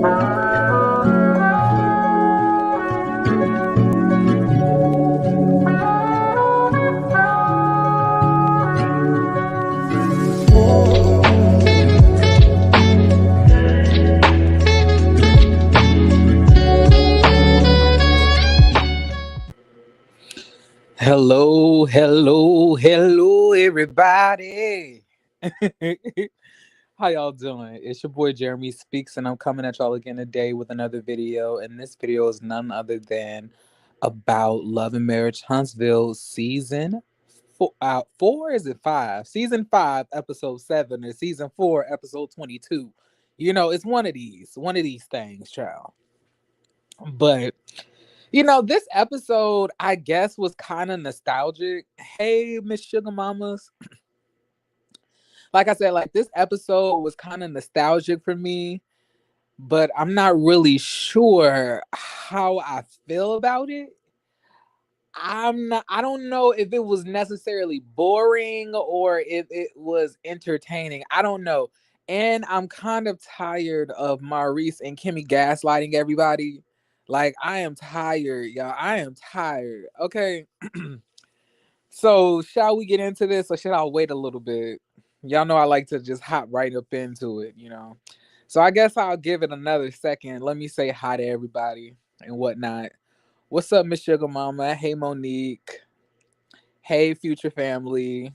Hello, hello, hello, everybody. How y'all doing? It's your boy Jeremy Speaks, and I'm coming at y'all again today with another video. And this video is none other than about Love and Marriage Huntsville season four. Is it five? Season 5, episode 7, or season 4, episode 22. It's one of these things, child. But this episode, I guess, was kind of nostalgic. Hey, Miss Sugar Mamas. Like I said, like this episode was kind of nostalgic for me, but I'm not really sure how I feel about it. I don't know if it was necessarily boring or if it was entertaining. I don't know. And I'm kind of tired of Maurice and Kimmy gaslighting everybody. Like, I am tired, y'all. I am tired. Okay. So, shall we get into this or should I wait a little bit? Y'all know I like to just hop right up into it. So, I guess I'll give it another second. Let me say hi to everybody and whatnot. What's up, Miss Sugar Mama? Hey, Monique. Hey, future family.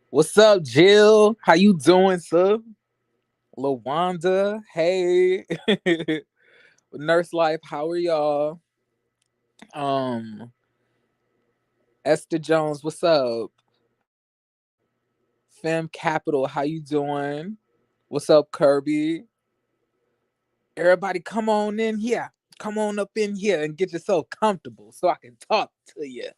What's up, Jill? How you doing, sir? Wanda. Hey. Nurse Life, how are y'all? Um, Esther Jones, what's up? Fem Capital, how you doing? What's up, Kirby? Everybody come on in here. Come on up in here and get yourself comfortable so I can talk to you.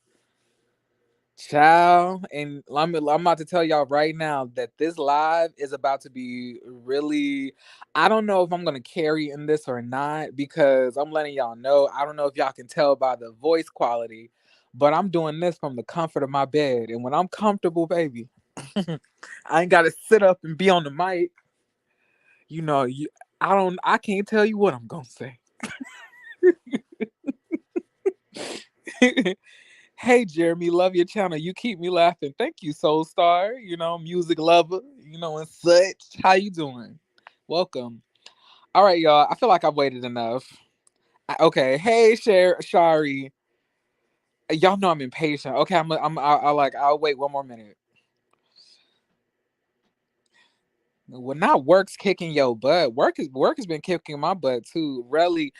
Child, and I'm about to tell y'all right now that this live is about to be really. I don't know if I'm gonna carry in this or not because I'm letting y'all know. I don't know if y'all can tell by the voice quality, but I'm doing this from the comfort of my bed, and when I'm comfortable, baby, I ain't gotta sit up and be on the mic. You know, you. I don't. I can't tell you what I'm gonna say. Hey Jeremy, love your channel. You keep me laughing. Thank you, Soul Star. Music lover. And such. How you doing? Welcome. All right, y'all. I feel like I've waited enough. Okay. Hey, Shari. Y'all know I'm impatient. Okay, I'll wait one more minute. Well, not work's kicking your butt. Work has been kicking my butt too. Really,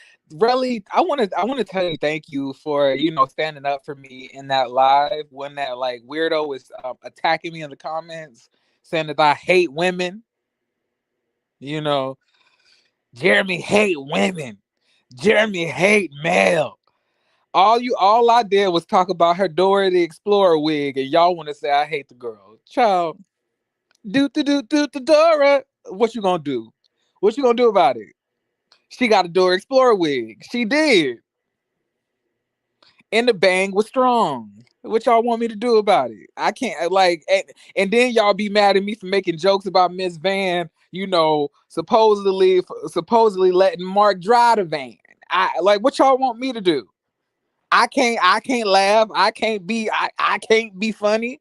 I want to tell you thank you for standing up for me in that live when that like weirdo was attacking me in the comments, saying that I hate women. You know, Jeremy hate women. Jeremy hate male. All I did was talk about her Dora the Explorer wig, and y'all want to say I hate the girl. Child, do Dora. What you gonna do? What you gonna do about it? She got a Dora Explorer wig. She did. And the bang was strong. What y'all want me to do about it? I can't and then y'all be mad at me for making jokes about Miss Van, supposedly letting Mark drive the van. What y'all want me to do? I can't laugh. I can't be funny.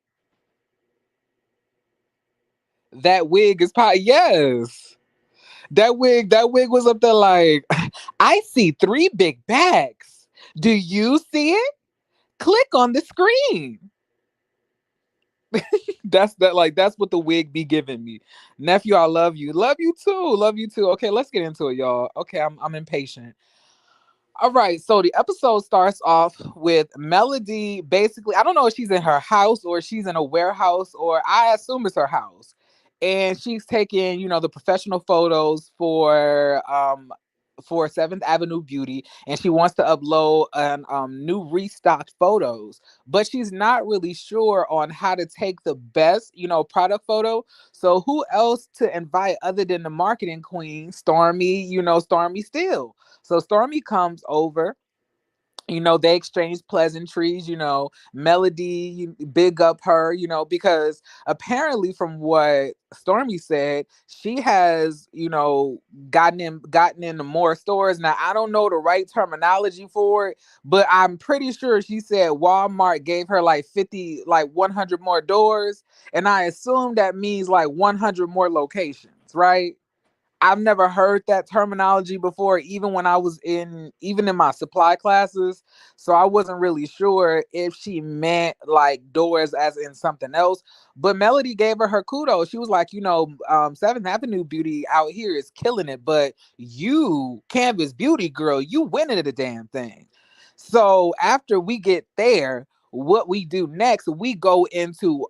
That wig is probably yes. That wig was up there like, I see 3 big bags. Do you see it? Click on the screen. That's what the wig be giving me. Nephew, I love you. Love you too. Love you too. Okay, let's get into it, y'all. Okay, I'm impatient. All right, so the episode starts off with Melody. Basically, I don't know if she's in her house or she's in a warehouse, or I assume it's her house. And she's taking, the professional photos for 7th Avenue Beauty, and she wants to upload an new restocked photos, but she's not really sure on how to take the best, product photo. So who else to invite other than the marketing queen, Stormy, Stormy Steele. So Stormy comes over They exchanged pleasantries, Melody, big up her, because apparently from what Stormy said, she has, gotten into more stores. Now I don't know the right terminology for it, but I'm pretty sure she said Walmart gave her like 50, like 100 more doors. And I assume that means like 100 more locations, right? I've never heard that terminology before, even when I was even in my supply classes. So I wasn't really sure if she meant like doors as in something else. But Melody gave her kudos. She was like, 7th Avenue Beauty out here is killing it, but you, Canvas Beauty girl, you winning the damn thing. So after we get there, what we do next, we go into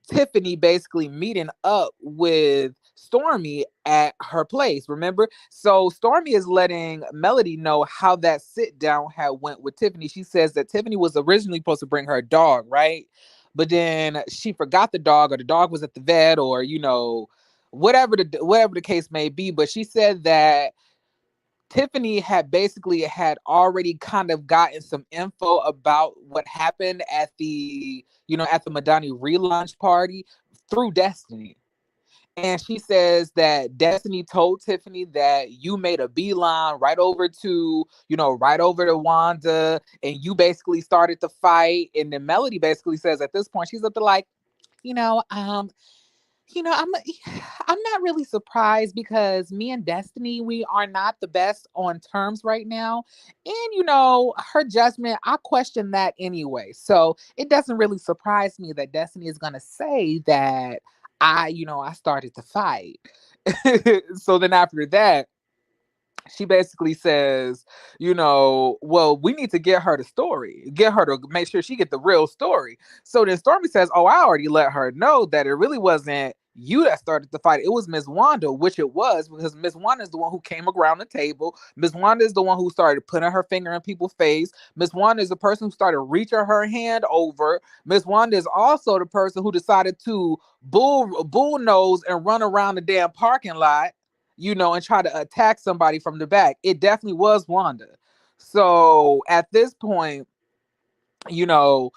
Tiffany basically meeting up with Stormy at her place, remember? So Stormy is letting Melody know how that sit down had went with Tiffany. She says that Tiffany was originally supposed to bring her dog, right? But then she forgot the dog, or the dog was at the vet, or whatever the case may be. But she said that Tiffany had already kind of gotten some info about what happened at the Madani relaunch party through Destiny. And she says that Destiny told Tiffany that you made a beeline right over to Wanda, and you basically started the fight. And then Melody basically says at this point, she's up to like, you know, um, I'm I'm not really surprised because me and Destiny, we are not the best on terms right now. And her judgment, I question that anyway. So it doesn't really surprise me that Destiny is gonna say that I started the fight. So then after that, she basically says, well, we need to get her the story, get her to make sure she get the real story. So then Stormy says, oh, I already let her know that it really wasn't you that started the fight. It was Miss Wanda, which it was, because Miss Wanda is the one who came around the table. Miss Wanda is the one who started putting her finger in people's face. Miss Wanda is the person who started reaching her hand over. Miss Wanda is also the person who decided to bullnose and run around the damn parking lot, and try to attack somebody from the back. It definitely was Wanda. So at this point, you know,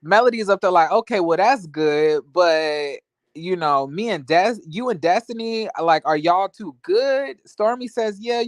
Melody is up there like, okay, well that's good, but me and you and Destiny, like, are y'all too good? Stormy says, yeah,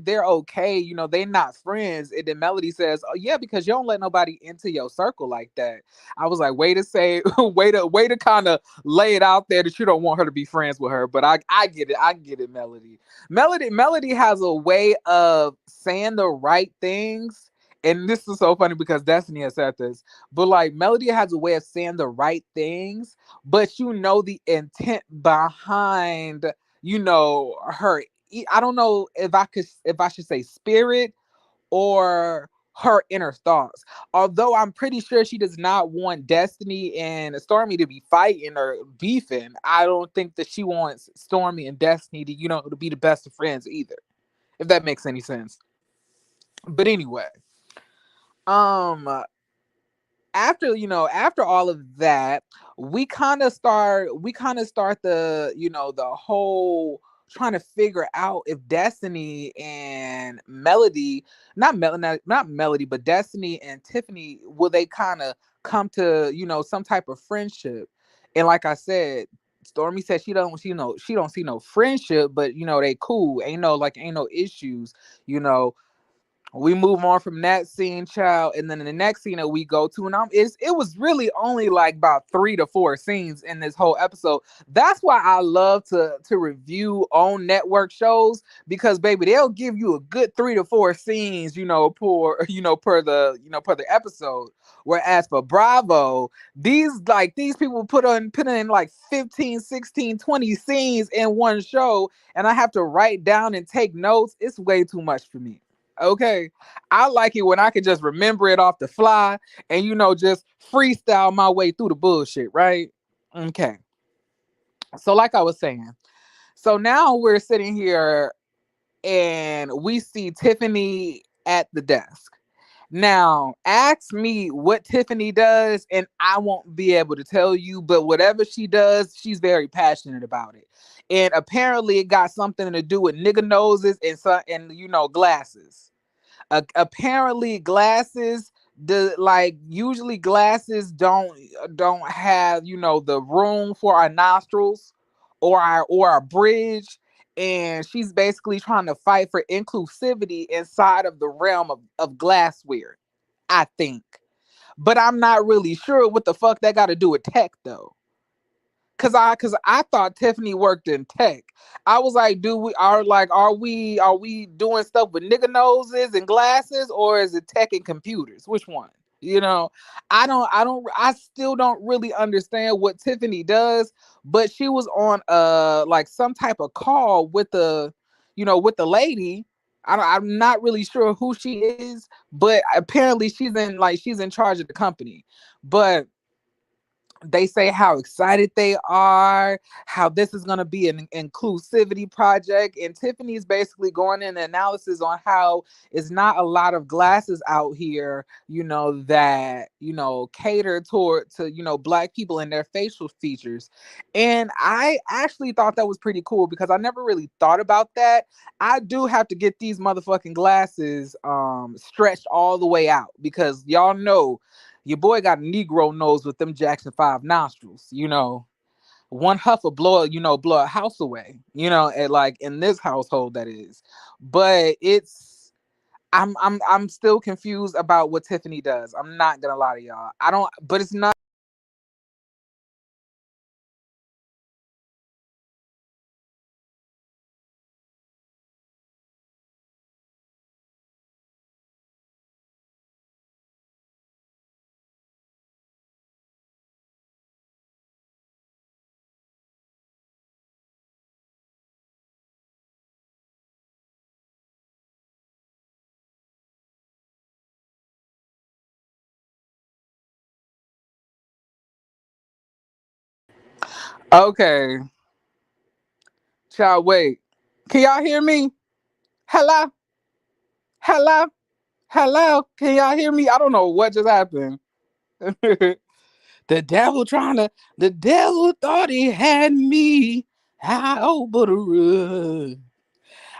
they're okay. They're not friends. And then Melody says, oh yeah, because you don't let nobody into your circle like that. I was like, way to say, way to kind of lay it out there that you don't want her to be friends with her. But I get it. I get it, Melody. Melody has a way of saying the right things. And this is so funny because Destiny has said this, but like Melody has a way of saying the right things, but the intent behind, her. I don't know if I should say spirit or her inner thoughts. Although I'm pretty sure she does not want Destiny and Stormy to be fighting or beefing. I don't think that she wants Stormy and Destiny to be the best of friends either. If that makes any sense. But anyway, um after all of that, we kind of start the whole trying to figure out if Destiny and Melody, not Melody, but Destiny and Tiffany, will they kind of come to some type of friendship. And like I said, Stormy said she don't see no friendship, but they cool, ain't no issues. you know we move on from that scene, child, and then in the next scene that we go to, and it was really only like about 3 to 4 scenes in this whole episode. That's why I love to review on network shows, because baby, they'll give you a good 3 to 4 scenes, per the episode. Whereas for Bravo, these people put in like 15, 16, 20 scenes in one show, and I have to write down and take notes. It's way too much for me. Okay. I like it when I can just remember it off the fly and just freestyle my way through the bullshit, right? Okay. So like I was saying, so now we're sitting here and we see Tiffany at the desk. Now, ask me what Tiffany does, and I won't be able to tell you, but whatever she does, she's very passionate about it. And apparently it got something to do with nigga noses and glasses. Apparently glasses, the like usually glasses don't have, the room for our nostrils or our bridge, and she's basically trying to fight for inclusivity inside of the realm of glassware, I think. But I'm not really sure what the fuck that got to do with tech though. Cause I thought Tiffany worked in tech. I was like, are we doing stuff with nigga noses and glasses, or is it tech and computers? Which one? You know, I still don't really understand what Tiffany does, but she was on like some type of call with the lady. I'm not really sure who she is, but apparently she's in charge of the company. But they say how excited they are, how this is going to be an inclusivity project. And Tiffany's basically going in analysis on how it's not a lot of glasses out here, that, cater to black people and their facial features. And I actually thought that was pretty cool because I never really thought about that. I do have to get these motherfucking glasses stretched all the way out because y'all know your boy got a Negro nose with them Jackson 5 nostrils. One huff will blow a house away. And like in this household that is. But I'm still confused about what Tiffany does. I'm not gonna lie to y'all. I don't, but it's not. Okay, child, wait. Can y'all hear me? Hello, hello, hello. Can y'all hear me? I don't know what just happened. The devil trying to, the devil thought he had me. How but a run.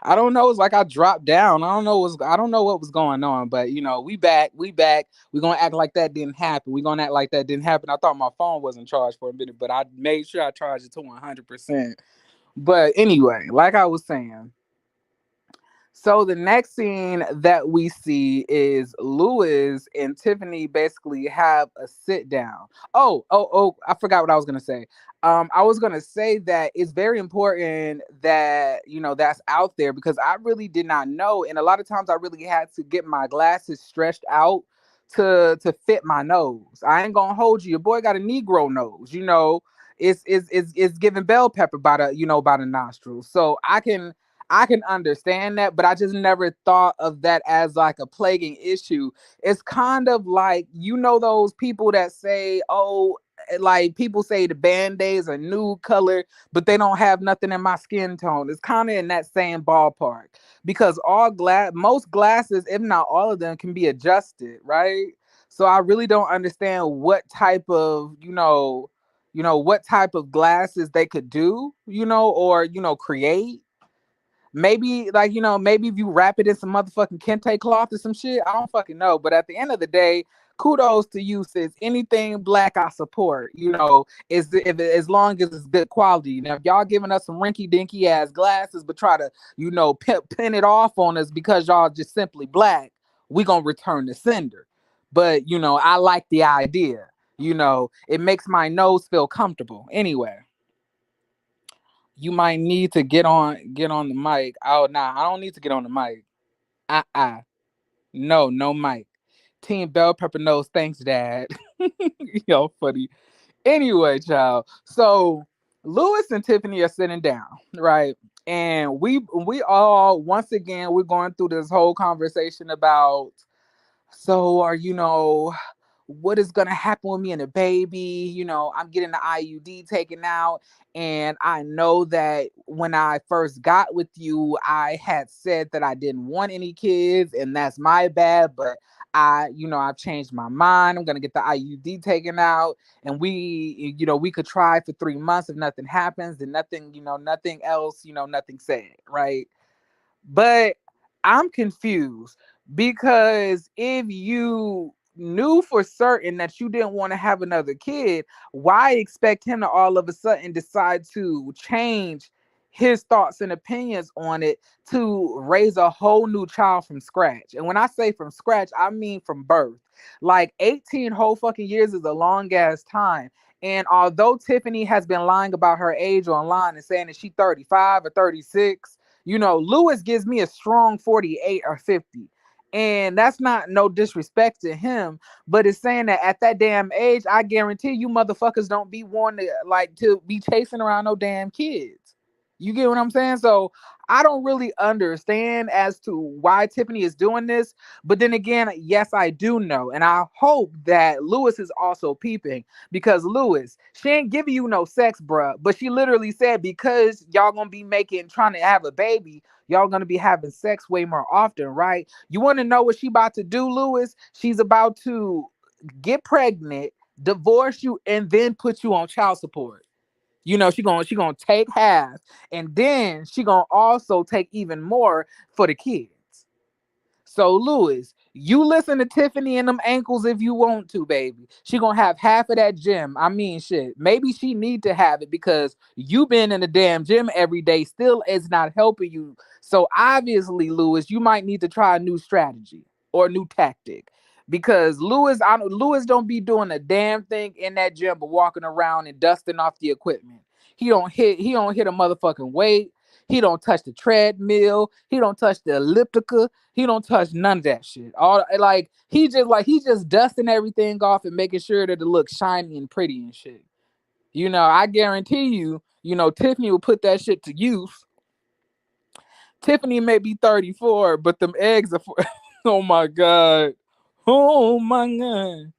I don't know. It's like I dropped down. I don't know what was going on, but we back. We're gonna act like that didn't happen. We're gonna act like that didn't happen. I thought my phone wasn't charged for a minute, but I made sure I charged it to 100%. But anyway, like I was saying, so the next scene that we see is Louis and Tiffany basically have a sit down. Oh, I forgot what I was gonna say. I was gonna say that it's very important that that's out there because I really did not know, and a lot of times I really had to get my glasses stretched out to fit my nose. I ain't gonna hold you. Your boy got a Negro nose. It's giving bell pepper by the nostrils. So I can understand that, but I just never thought of that as like a plaguing issue. It's kind of like, those people that say, oh, like people say the band-aids are nude color, but they don't have nothing in my skin tone. It's kind of in that same ballpark because most glasses, if not all of them, can be adjusted, right? So I really don't understand what type of glasses they could do, or create. Maybe like maybe if you wrap it in some motherfucking kente cloth or some shit, I don't fucking know. But at the end of the day, kudos to you, sis. Anything black, I support. Is if as long as it's good quality. Now, if y'all giving us some rinky dinky ass glasses, but try to pin it off on us because y'all just simply black, we gonna return the sender. But I like the idea. It makes my nose feel comfortable. Anyway, you might need to get on the mic. Oh nah, I don't need to get on the mic. Uh. No mic. Team Bell Pepper knows. Thanks, Dad. Yo, funny. Anyway, child. So Louis and Tiffany are sitting down, right? And we all once again we're going through this whole conversation about, so are what is gonna happen with me and the baby? I'm getting the IUD taken out, and I know that when I first got with you, I had said that I didn't want any kids, and that's my bad. But I've changed my mind. I'm gonna get the IUD taken out, and we could try for 3 months. If nothing happens, then nothing else, nothing said, right? But I'm confused Because if you knew for certain that you didn't want to have another kid, why expect him to all of a sudden decide to change his thoughts and opinions on it to raise a whole new child from scratch? And when I say from scratch, I mean from birth. Like 18 whole fucking years is a long ass time. And although Tiffany has been lying about her age online and saying that she's 35 or 36, Louis gives me a strong 48 or 50. And that's not no disrespect to him, but it's saying that at that damn age, I guarantee you motherfuckers don't be wanting to be chasing around no damn kids. You get what I'm saying? So I don't really understand as to why Tiffany is doing this. But then again, yes, I do know. And I hope that Lewis is also peeping, because Lewis, she ain't giving you no sex, bruh. But she literally said, because y'all gonna be trying to have a baby, y'all gonna be having sex way more often, right? You wanna know what she about to do, Lewis? She's about to get pregnant, divorce you, and then put you on child support. She gonna take half, and then she gonna also take even more for the kids. So Lewis, you listen to Tiffany and them ankles if you want to, baby. She gonna have half of that gym. I mean, shit. Maybe she need to have it because you been in the damn gym every day. Still, it's not helping you. So obviously, Lewis, you might need to try a new strategy or a new tactic. Because Lewis don't be doing a damn thing in that gym but walking around and dusting off the equipment. He don't hit a motherfucking weight. He don't touch the treadmill. He don't touch the elliptical. He don't touch none of that shit. All like he just dusting everything off and making sure that it looks shiny and pretty and shit. I guarantee you, Tiffany will put that shit to use. Tiffany may be 34, but them eggs are for oh my god. Oh my god.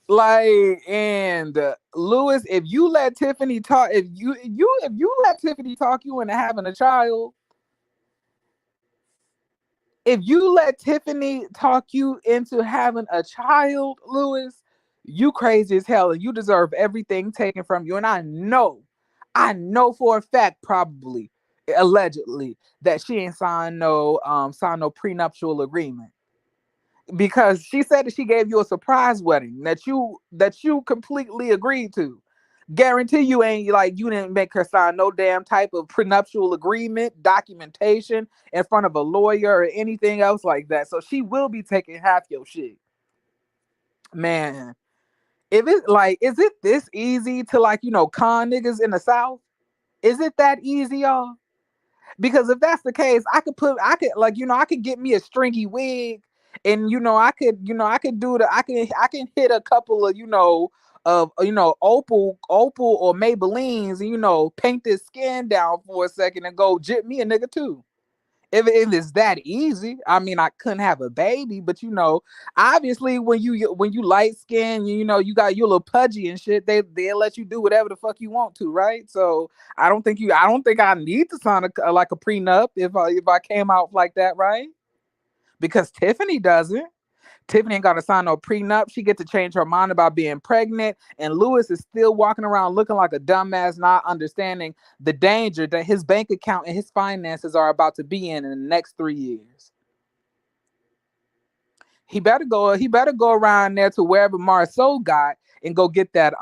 Like, and Lewis, if you let Tiffany talk, if you let Tiffany talk you into having a child, if you let Tiffany talk you into having a child, Lewis, you crazy as hell and you deserve everything taken from you. And I know for a fact, probably, allegedly, that she ain't signed no prenuptial agreement. Because she said that she gave you a surprise wedding that you completely agreed to. Guarantee you didn't make her sign no damn type of prenuptial agreement, documentation in front of a lawyer or anything else like that. So she will be taking half your shit. Man, if it is it this easy to con niggas in the South? Is it that easy, y'all? Because if that's the case, I could get me a stringy wig, and I could I can hit a couple of opal or Maybellines, and paint this skin down for a second and go jip me a nigga too. If it's that easy, I mean, I couldn't have a baby, but obviously when you light skin, you got you a little pudgy and shit. They'll let you do whatever the fuck you want to, right? So I don't think I need to sign like a prenup if I came out like that, right? Because Tiffany doesn't. Tiffany ain't got to sign no prenup. She get to change her mind about being pregnant, and Lewis is still walking around looking like a dumbass, not understanding the danger that his bank account and his finances are about to be in the next 3 years. He better go. He better go around there to wherever Marceau got and go get that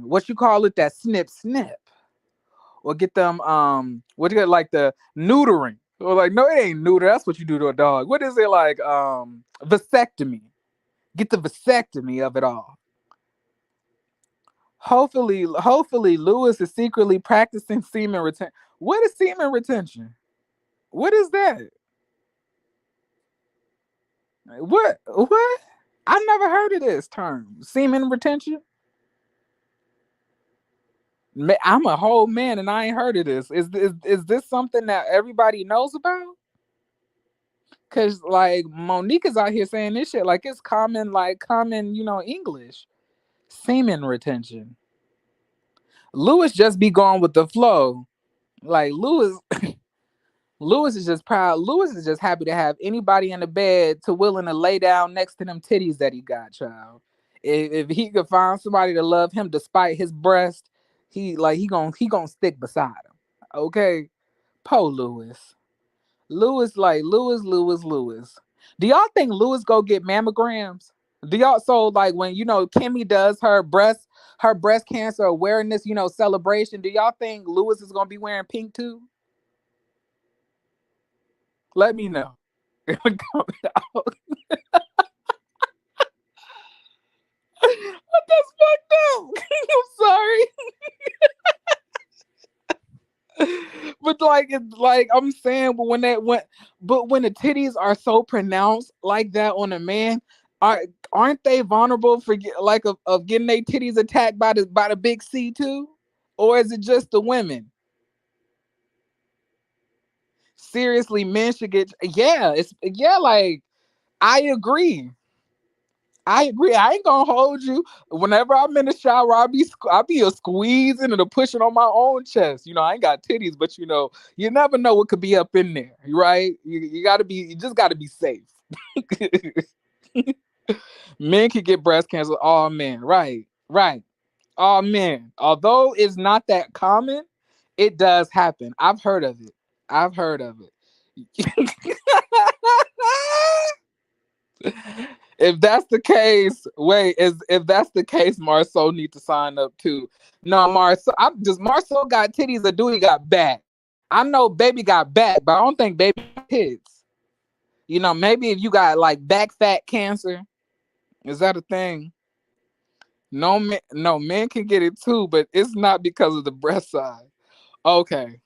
what you call it, that snip snip, or get them what you got, like the neutering. Or like, no, it ain't neuter. That's what you do to a dog. What is it, like vasectomy? Get the vasectomy of it all. Hopefully, Lewis is secretly practicing semen retention. What is semen retention? What is that? What? What? I never heard of this term. Semen retention. I'm a whole man and I ain't heard of this. Is this something that everybody knows about? Cause like Monique is out here saying this shit like it's common, English. Semen retention. Lewis just be going with the flow. Like Lewis is just proud. Lewis is just happy to have anybody in the bed to willing to lay down next to them titties that he got, child. If he could find somebody to love him despite his breast, he gonna stick beside him. Okay, Poe Lewis. Lewis, Lewis. Do y'all think Louis go get mammograms? Do y'all, so like when Kimmy does her breast cancer awareness, celebration, do y'all think Louis is gonna be wearing pink too? Let me know. That's fucked up. I'm sorry. But like it's like I'm saying, but when the titties are so pronounced like that on a man, are aren't they vulnerable for like of getting their titties attacked by the big C too? Or is it just the women? Seriously, men should get, yeah, it's, yeah, like I agree. I agree. I ain't gonna hold you. Whenever I'm in the shower, I be a squeezing and a pushing on my own chest. I ain't got titties, but you never know what could be up in there, right? You just gotta be safe. Men can get breast cancer. All men, right, right. All men. Although it's not that common, it does happen. I've heard of it. I've heard of it. If that's the case, wait, if that's the case, Marceau need to sign up too. No, Marceau got titties or do he got back? I know baby got back, but I don't think baby got tits. Maybe if you got like back fat cancer, is that a thing? No, men can get it too, but it's not because of the breast size. Okay.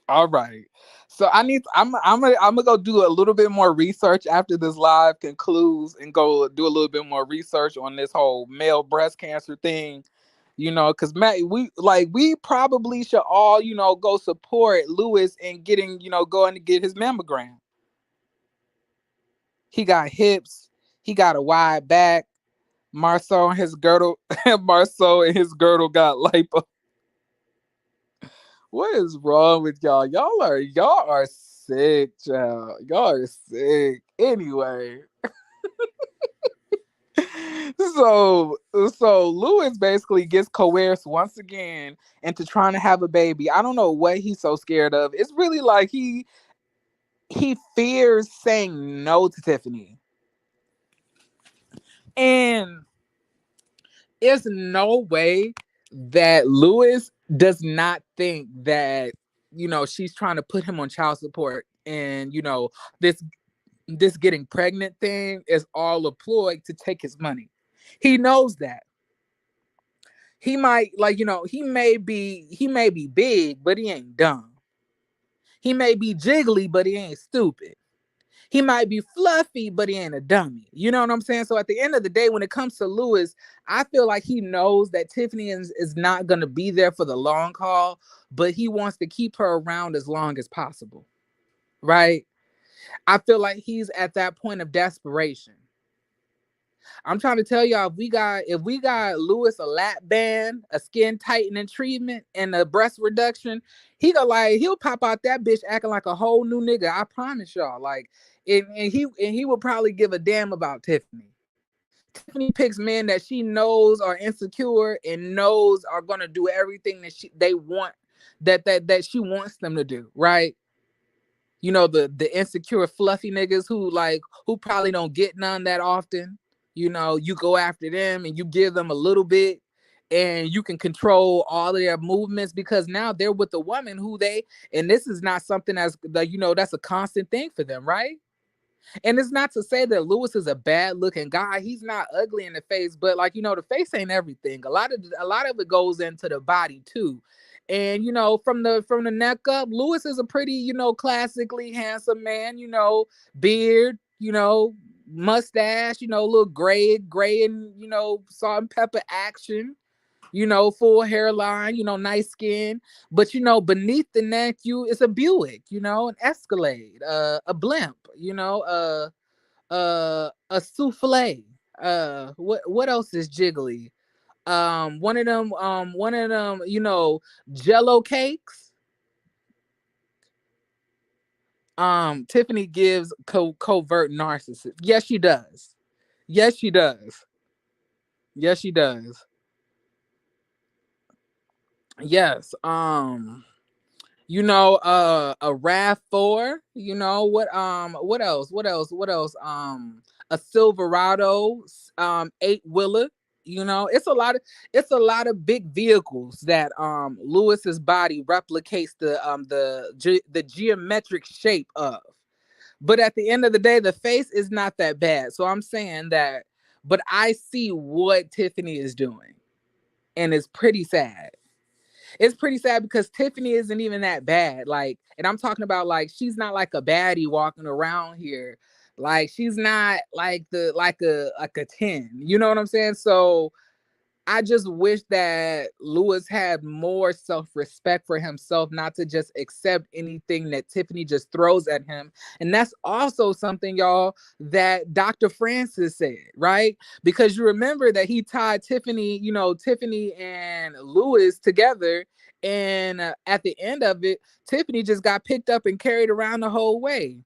All right. So I'm gonna go do a little bit more research after this live concludes and go do a little bit more research on this whole male breast cancer thing. Because Matt, we probably should all go support Lewis and getting going to get his mammogram. He got hips. He got a wide back. Marceau and his girdle. Marceau and his girdle got lipo. What is wrong with y'all? Y'all are sick, child. Y'all are sick. Anyway, so Lewis basically gets coerced once again into trying to have a baby. I don't know what he's so scared of. It's really like he fears saying no to Tiffany. And there's no way that Lewis does not think that she's trying to put him on child support, and this this getting pregnant thing is all a ploy to take his money. He knows that. He might he may be big, but he ain't dumb. He may be jiggly, but he ain't stupid. He might be fluffy, but he ain't a dummy. You know what I'm saying? So at the end of the day, when it comes to Lewis, I feel like he knows that Tiffany is not going to be there for the long haul, but he wants to keep her around as long as possible. Right? I feel like he's at that point of desperation. I'm trying to tell y'all, if we got Lewis a lap band, a skin tightening treatment, and a breast reduction, he'll pop out that bitch acting like a whole new nigga. I promise y'all. Like, and he will probably give a damn about Tiffany. Tiffany picks men that she knows are insecure and knows are gonna do everything that they want, that she wants them to do. Right? The insecure fluffy niggas who probably don't get none that often. You go after them and you give them a little bit, and you can control all of their movements because now they're with a woman and this is not something that's that's a constant thing for them, right? And it's not to say that Lewis is a bad looking guy. He's not ugly in the face, but the face ain't everything. A lot of it goes into the body too. And from the neck up, Lewis is a pretty, classically handsome man, beard, mustache, a little gray and salt and pepper action, full hairline, nice skin. But beneath the neck, it's a Buick, an Escalade, a blimp, a souffle. What else is jiggly? One of them, Jello cakes. Tiffany gives covert narcissist. Yes, she does. Yes, she does. Yes, she does. Yes. A RAV4, a Silverado, eight wheeler. It's a lot of big vehicles that Lewis's body replicates the geometric shape of. But at the end of the day, the face is not that bad. So I'm saying that, but I see what Tiffany is doing, and it's pretty sad. It's pretty sad because Tiffany isn't even that bad. Like, and I'm talking about, like, she's not like a baddie walking around here. Like, she's not like a 10. You know what I'm saying? So I just wish that Lewis had more self-respect for himself, not to just accept anything that Tiffany just throws at him. And that's also something, y'all, that Dr. Francis said, right? Because you remember that he tied Tiffany and Lewis together. And at the end of it, Tiffany just got picked up and carried around the whole way.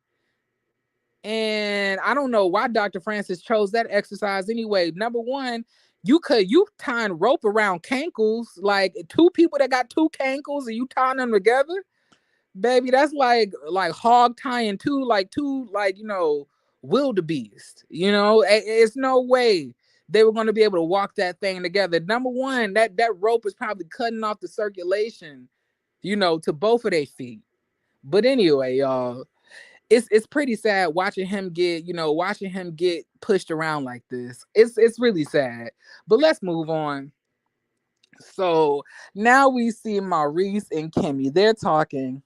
And I don't know why Dr. Francis chose that exercise anyway. Number one, you tying rope around cankles, like two people that got two cankles and you tying them together, baby. That's like hog tying two wildebeest. It's no way they were going to be able to walk that thing together. Number one, that rope is probably cutting off the circulation, to both of their feet. But anyway, y'all, it's pretty sad watching him get pushed around like this. It's really sad. But let's move on. So now we see Maurice and Kimmy. They're talking,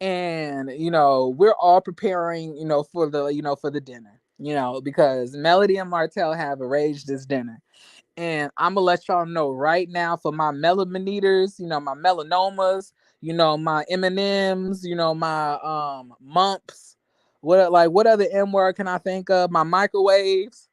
and we're all preparing, for the dinner. Because Melody and Martell have arranged this dinner. And I'm gonna let y'all know right now, for my melaminitas, my melanomas, my M&Ms, my mumps. What other M word can I think of? My microwaves.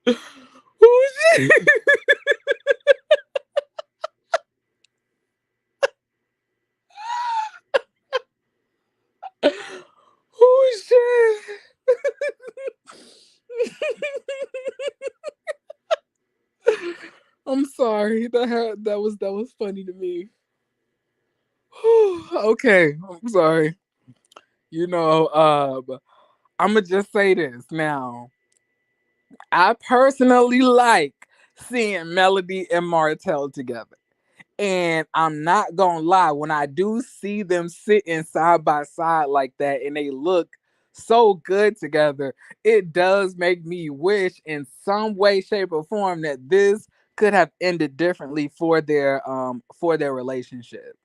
Who's Who's I'm sorry. That was funny to me. Okay, I'm sorry. I'm gonna just say this now. I personally like seeing Melody and Martell together. And I'm not gonna lie, when I do see them sitting side by side like that and they look so good together, it does make me wish in some way, shape, or form that this could have ended differently for their relationship.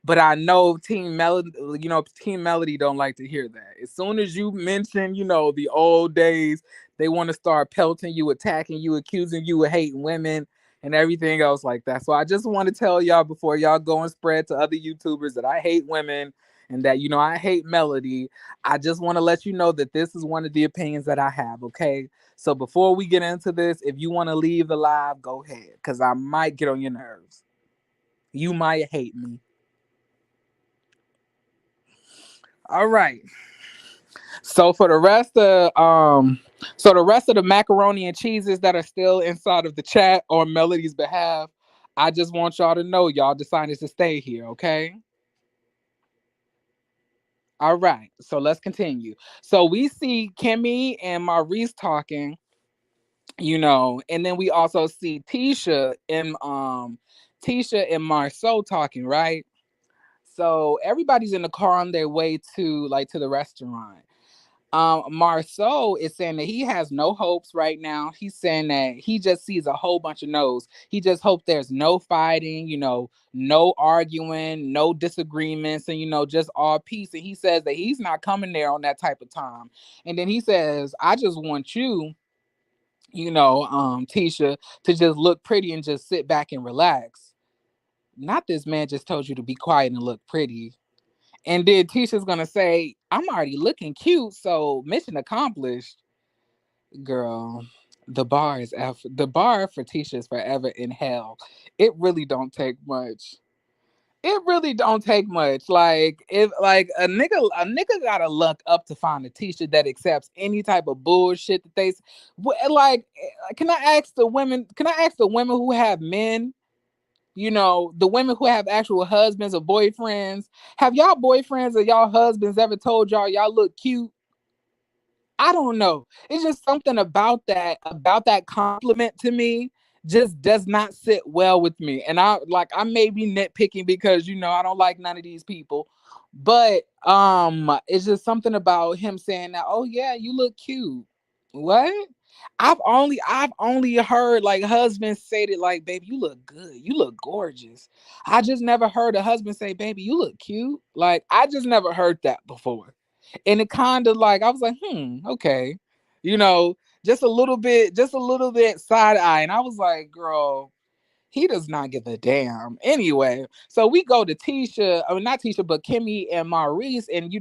But I know Team Melody don't like to hear that. As soon as you mention, the old days, they want to start pelting you, attacking you, accusing you of hating women and everything else like that. So I just want to tell y'all before y'all go and spread to other YouTubers that I hate women and that I hate Melody. I just want to let you know that this is one of the opinions that I have, okay? So before we get into this, if you want to leave the live, go ahead, cuz I might get on your nerves. You might hate me. All right. So for the rest of the macaroni and cheeses that are still inside of the chat on Melody's behalf, I just want y'all to know y'all decided to stay here, okay? All right. So let's continue. So we see Kimmy and Maurice talking, and then we also see Tisha and Marceau talking, right? So everybody's in the car on their way to the restaurant. Marceau is saying that he has no hopes right now. He's saying that he just sees a whole bunch of no's. He just hopes there's no fighting, no arguing, no disagreements, and just all peace. And he says that he's not coming there on that type of time. And then he says, I just want you, Tisha, to just look pretty and just sit back and relax. Not this man just told you to be quiet and look pretty. And then Tisha's gonna say, I'm already looking cute, so mission accomplished. Girl, the bar for Tisha is forever in hell. It really don't take much. It really don't take much. Like if like a nigga gotta luck up to find a teacher that accepts any type of bullshit that like. Can I ask the women? Can I ask the women who have men? The women who have actual husbands or boyfriends. Have y'all boyfriends or y'all husbands ever told y'all look cute? I don't know. It's just something about that compliment to me just does not sit well with me. And I may be nitpicking because I don't like none of these people. But it's just something about him saying that, "Oh yeah, you look cute." What? I've only heard like husbands say that, like, "Baby, you look good. You look gorgeous." I just never heard a husband say, "Baby, you look cute." Like, I just never heard that before. And it kind of like, I was like, okay. You know, just a little bit side eye. And I was like, girl, he does not give a damn. Anyway, so we go to Tisha, I mean, not Tisha, but Kimmy and Maurice. And,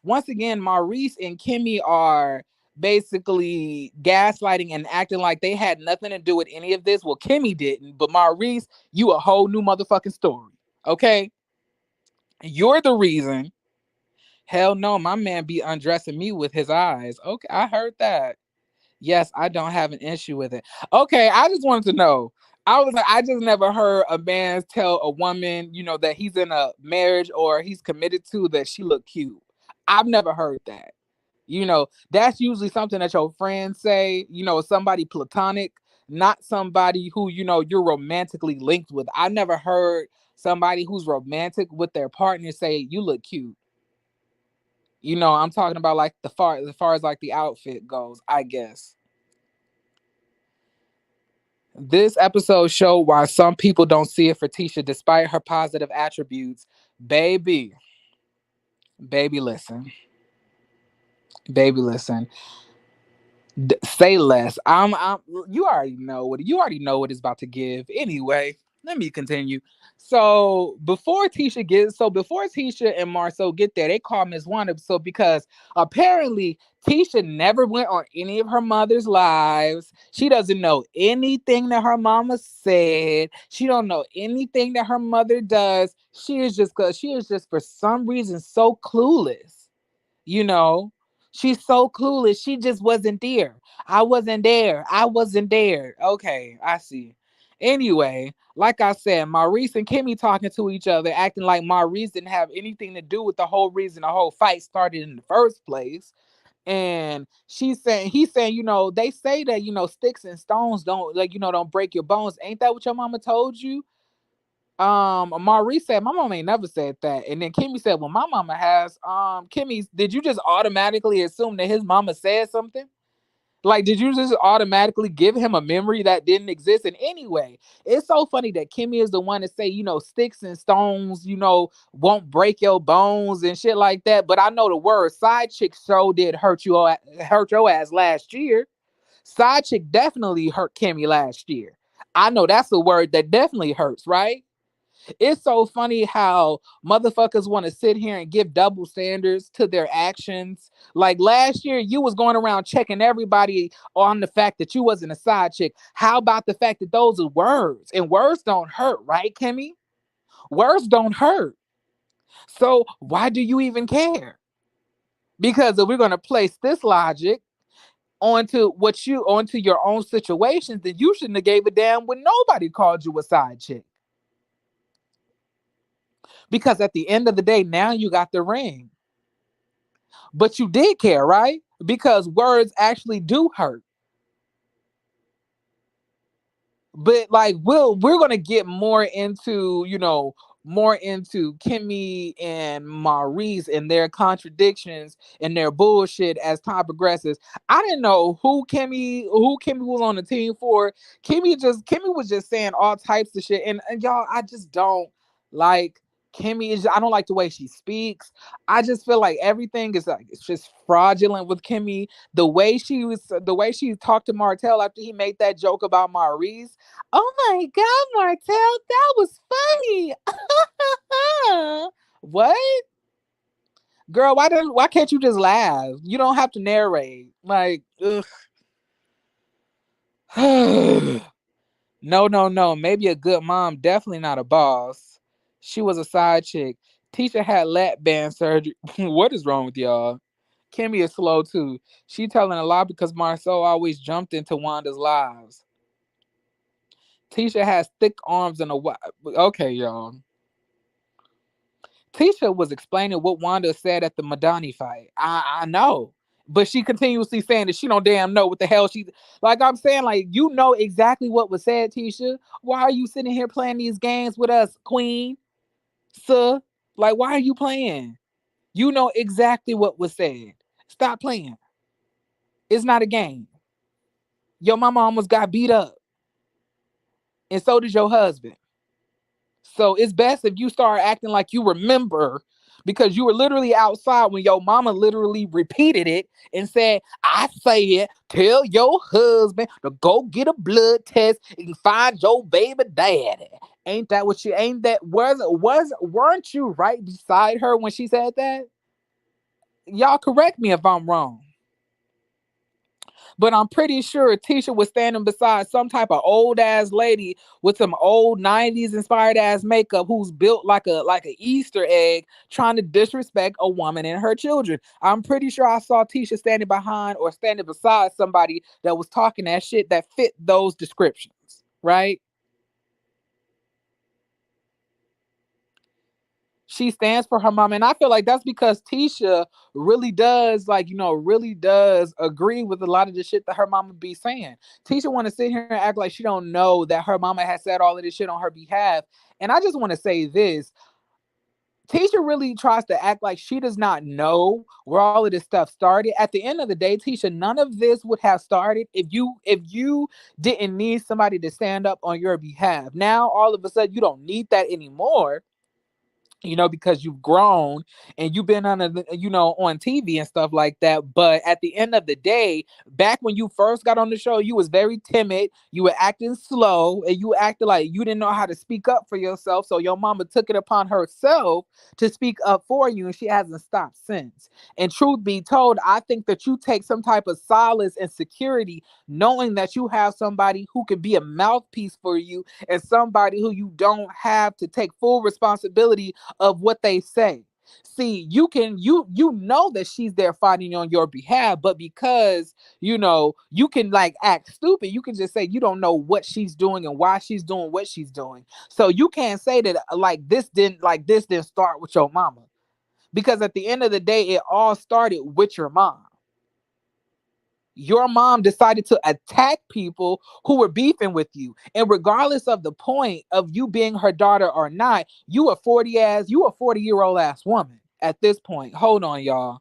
once again, Maurice and Kimmy are basically gaslighting and acting like they had nothing to do with any of this. Well, Kimmy didn't, but Maurice, you a whole new motherfucking story. Okay? You're the reason. Hell no, my man be undressing me with his eyes. Okay, I heard that. Yes, I don't have an issue with it. Okay, I just wanted to know. I was like, I just never heard a man tell a woman, that he's in a marriage or he's committed to, that she look cute. I've never heard that. That's usually something that your friends say, somebody platonic, not somebody who, you're romantically linked with. I never heard somebody who's romantic with their partner say, "You look cute." I'm talking about like as far as like the outfit goes, I guess. This episode showed why some people don't see it for Tisha despite her positive attributes. Baby, baby, listen. Baby, listen. Say less. You already know what it's about to give. Anyway, let me continue. Before Tisha and Marcel get there, they call Miss Wanda. So because apparently Tisha never went on any of her mother's lives. She doesn't know anything that her mama said. She don't know anything that her mother does. She is just for some reason so clueless. You know, she's so clueless. She just wasn't there. I wasn't there. I wasn't there. Okay, I see. Anyway, like I said, Maurice and Kimmy talking to each other, acting like Maurice didn't have anything to do with the whole reason the whole fight started in the first place. And he's saying, they say that, sticks and stones don't, like, don't break your bones. Ain't that what your mama told you? Maurice said, "My mama ain't never said that." And then Kimmy said, "Well, my mama has." Kimmy, did you just automatically assume that his mama said something? Like, did you just automatically give him a memory that didn't exist? And anyway, it's so funny that Kimmy is the one to say, sticks and stones, won't break your bones and shit like that. But I know the word side chick so did hurt your ass last year. Side chick definitely hurt Kimmy last year. I know that's a word that definitely hurts, right? It's so funny how motherfuckers want to sit here and give double standards to their actions. Like last year, you was going around checking everybody on the fact that you wasn't a side chick. How about the fact that those are words and words don't hurt, right, Kimmy? Words don't hurt. So why do you even care? Because if we're gonna place this logic onto your own situations, then you shouldn't have gave a damn when nobody called you a side chick. Because at the end of the day, now you got the ring. But you did care, right? Because words actually do hurt. But like we're gonna get more into Kimmy and Maurice and their contradictions and their bullshit as time progresses. I didn't know who Kimmy was on the team for. Kimmy was just saying all types of shit. And y'all, I just don't like I don't like the way she speaks. I just feel like everything is like it's just fraudulent with Kimmy. The way she talked to Martell after he made that joke about Maurice. Oh my God, Martell, that was funny. What? Girl, why can't you just laugh? You don't have to narrate. Like, ugh. No, no, no. Maybe a good mom, definitely not a boss. She was a side chick. Tisha had lap band surgery. What is wrong with y'all? Kimmy is slow too. She telling a lie because Marceau always jumped into Wanda's lives. Tisha has thick arms and a okay, y'all. Tisha was explaining what Wanda said at the Madani fight. I know. But she continuously saying that she don't damn know what the hell she like. I'm saying, like, you know exactly what was said, Tisha. Why are you sitting here playing these games with us, Queen? Sir? Like, why are you playing? You know exactly what was said. Stop playing. It's not a game. Your mama almost got beat up. And so did your husband. So it's best if you start acting like you remember, because you were literally outside when your mama literally repeated it and said, I say it, tell your husband to go get a blood test and find your baby daddy. Ain't that what you ain't that weren't you right beside her when she said that? Y'all correct me if I'm wrong. But I'm pretty sure Tisha was standing beside some type of old ass lady with some old 90s inspired ass makeup who's built like a Easter egg trying to disrespect a woman and her children. I'm pretty sure I saw Tisha standing behind or standing beside somebody that was talking that shit that fit those descriptions, right? She stands for her mom, and I feel like that's because Tisha really does, like, really does agree with a lot of the shit that her mama be saying. Tisha want to sit here and act like she don't know that her mama has said all of this shit on her behalf. And I just want to say this: Tisha really tries to act like she does not know where all of this stuff started. At the end of the day, Tisha, none of this would have started if you didn't need somebody to stand up on your behalf. Now all of a sudden you don't need that anymore, because you've grown and you've been on on TV and stuff like that. But at the end of the day, back when you first got on the show, you was very timid, you were acting slow, and you acted like you didn't know how to speak up for yourself. So your mama took it upon herself to speak up for you, and she hasn't stopped since. And truth be told, I think that you take some type of solace and security knowing that you have somebody who can be a mouthpiece for you, and somebody who you don't have to take full responsibility of what they say. See, you know that she's there fighting on your behalf, but because you can like act stupid, you can just say you don't know what she's doing and why she's doing what she's doing. So you can't say that this didn't start with your mama, because at the end of the day, it all started with your mom. Your mom decided to attack people who were beefing with you. And regardless of the point of you being her daughter or not, you a 40-year-old ass woman at this point. Hold on, y'all.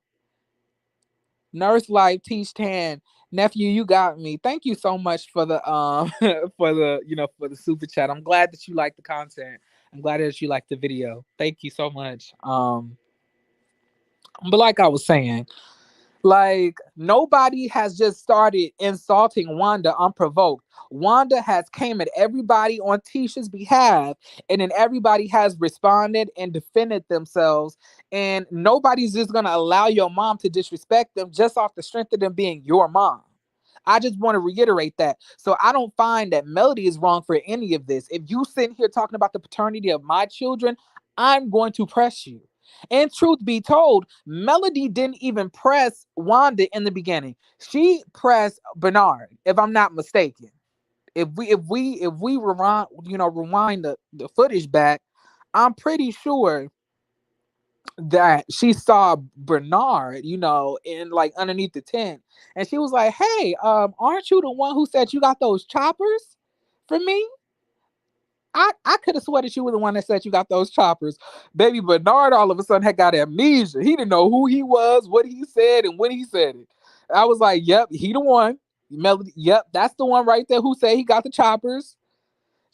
Nurse Life Teach Tan. Nephew, you got me. Thank you so much for the for the super chat. I'm glad that you like the content. I'm glad that you like the video. Thank you so much. But like I was saying, like, nobody has just started insulting Wanda unprovoked. Wanda has came at everybody on Tisha's behalf, and then everybody has responded and defended themselves. And nobody's just gonna allow your mom to disrespect them just off the strength of them being your mom. I just want to reiterate that. So I don't find that Melody is wrong for any of this. If you sit here talking about the paternity of my children, I'm going to press you. And truth be told, Melody didn't even press Wanda in the beginning. She pressed Bernard, if I'm not mistaken. If we rewind the footage back, I'm pretty sure that she saw Bernard, in like underneath the tent. And she was like, hey, aren't you the one who said you got those choppers for me? I could have swear that you were the one that said you got those choppers. Baby Bernard all of a sudden had got amnesia. He didn't know who he was, what he said, and when he said it. I was like, yep, he the one. Melody, yep, that's the one right there who said he got the choppers.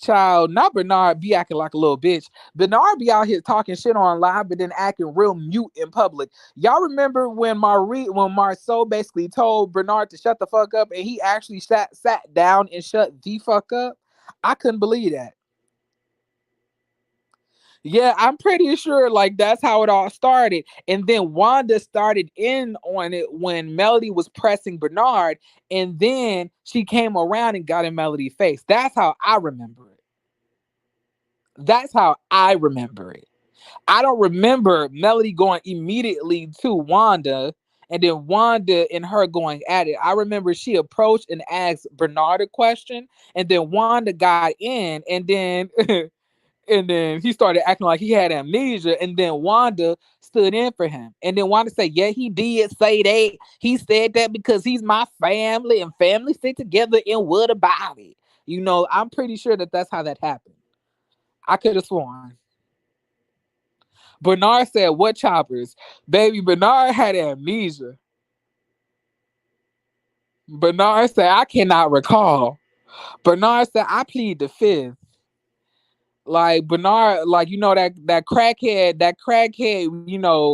Child, not Bernard be acting like a little bitch. Bernard be out here talking shit on live, but then acting real mute in public. Y'all remember when Marceau basically told Bernard to shut the fuck up, and he actually sat down and shut the fuck up? I couldn't believe that. Yeah, I'm pretty sure like that's how it all started. And then Wanda started in on it when Melody was pressing Bernard, and then she came around and got in Melody's face. That's how I remember it. That's how I remember it. I don't remember Melody going immediately to Wanda and then Wanda and her going at it. I remember she approached and asked Bernard a question, and then Wanda got in, and then and then he started acting like he had amnesia, and then Wanda stood in for him. And then Wanda said, yeah, he did say that. He said that because he's my family and family stick together, and what about it? I'm pretty sure that that's how that happened. I could have sworn. Bernard said, what choppers? Baby, Bernard had amnesia. Bernard said, I cannot recall. Bernard said, I plead the fifth. Like Bernard, like that crackhead,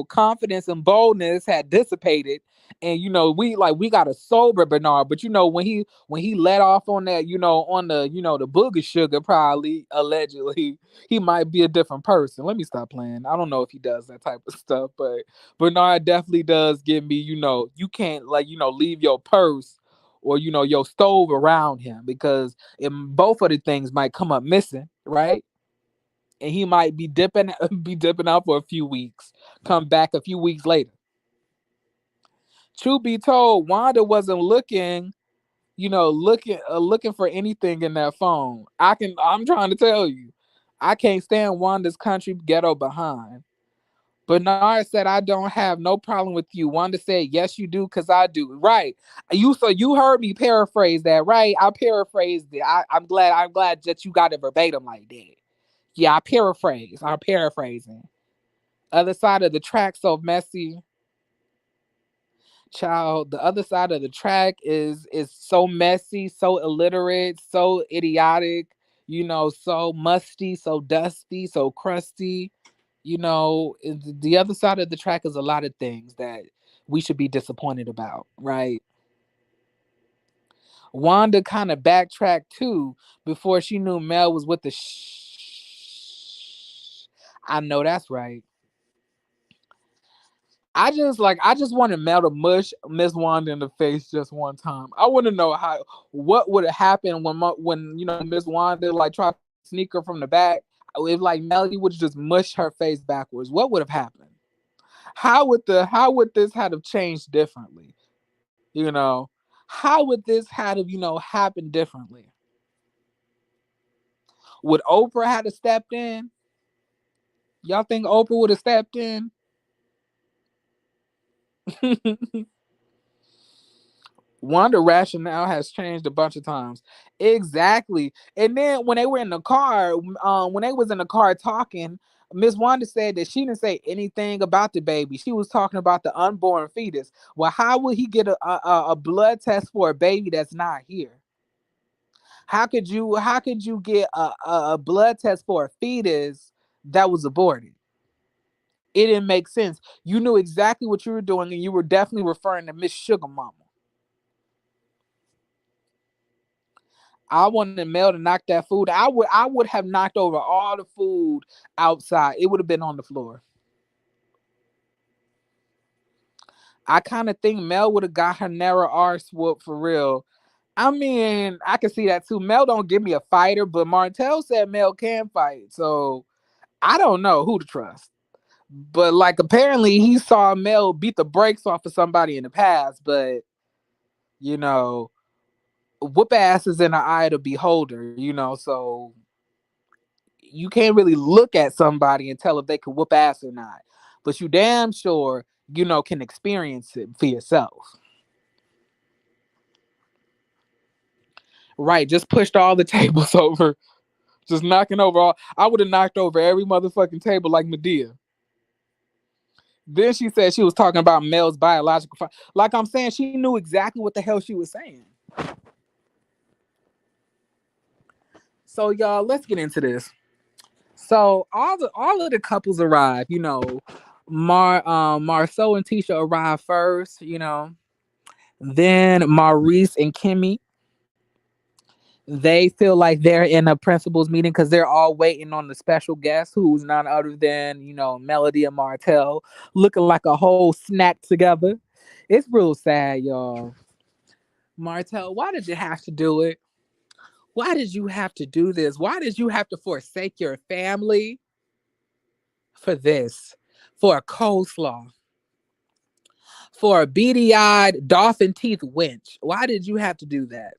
confidence and boldness had dissipated, and we got a sober Bernard, but when he let off on that, on the booger sugar, probably allegedly, he might be a different person. Let me stop playing. I don't know if he does that type of stuff, but Bernard definitely does give me, you can't leave your purse or your stove around him because both of the things might come up missing, right? And he might be dipping be dipping out for a few weeks, come back a few weeks later. Truth be told, Wanda wasn't looking for anything in that phone. I'm trying to tell you, I can't stand Wanda's country ghetto behind. Bernard said, I don't have no problem with you. Wanda said, yes, you do, because I do. Right. So you heard me paraphrase that, right? I paraphrased it. I'm glad that you got it verbatim like that. Yeah, I'm paraphrasing. Other side of the track so messy. Child, the other side of the track is so messy, so illiterate, so idiotic, so musty, so dusty, so crusty. The other side of the track is a lot of things that we should be disappointed about, right? Wanda kind of backtracked too before she knew Mel was with the I know that's right. I just wanted Mel to mush Miss Wanda in the face just one time. I want to know what would have happened when Miss Wanda like tried to sneak her from the back. If like Melody would just mush her face backwards, what would have happened? How would this have changed differently? You know, how would this have happened differently? Would Oprah have stepped in? Y'all think Oprah would have stepped in? Wanda rationale has changed a bunch of times. Exactly. And then when they were in the car, when they was in the car talking, Miss Wanda said that she didn't say anything about the baby. She was talking about the unborn fetus. Well, how would he get a blood test for a baby that's not here? How could you get a blood test for a fetus that was aborted? It didn't make sense. You knew exactly what you were doing, and you were definitely referring to Miss Sugar Mama. I wanted Mel to knock that food. I would have knocked over all the food outside. It would have been on the floor. I kind of think Mel would have got her narrow arse whooped for real. I mean, I can see that too. Mel don't give me a fighter, but Martell said Mel can fight. So I don't know who to trust. But like apparently he saw Mel beat the brakes off of somebody in the past, but you know, whoop ass is in the eye of the beholder, so you can't really look at somebody and tell if they can whoop ass or not. But you damn sure, can experience it for yourself. Right. Just pushed all the tables over. Just knocking over all. I would have knocked over every motherfucking table like Medea. Then she said she was talking about Mel's biological Like I'm saying, she knew exactly what the hell she was saying. So y'all, let's get into this. So all of the couples arrive, Marceau and Tisha arrive first, Then Maurice and Kimmy, they feel like they're in a principals meeting because they're all waiting on the special guest who's none other than, Melody and Martell, looking like a whole snack together. It's real sad, y'all. Martell, why did you have to do it? Why did you have to do this? Why did you have to forsake your family for this? For a coleslaw? For a beady-eyed, dolphin teeth wench? Why did you have to do that?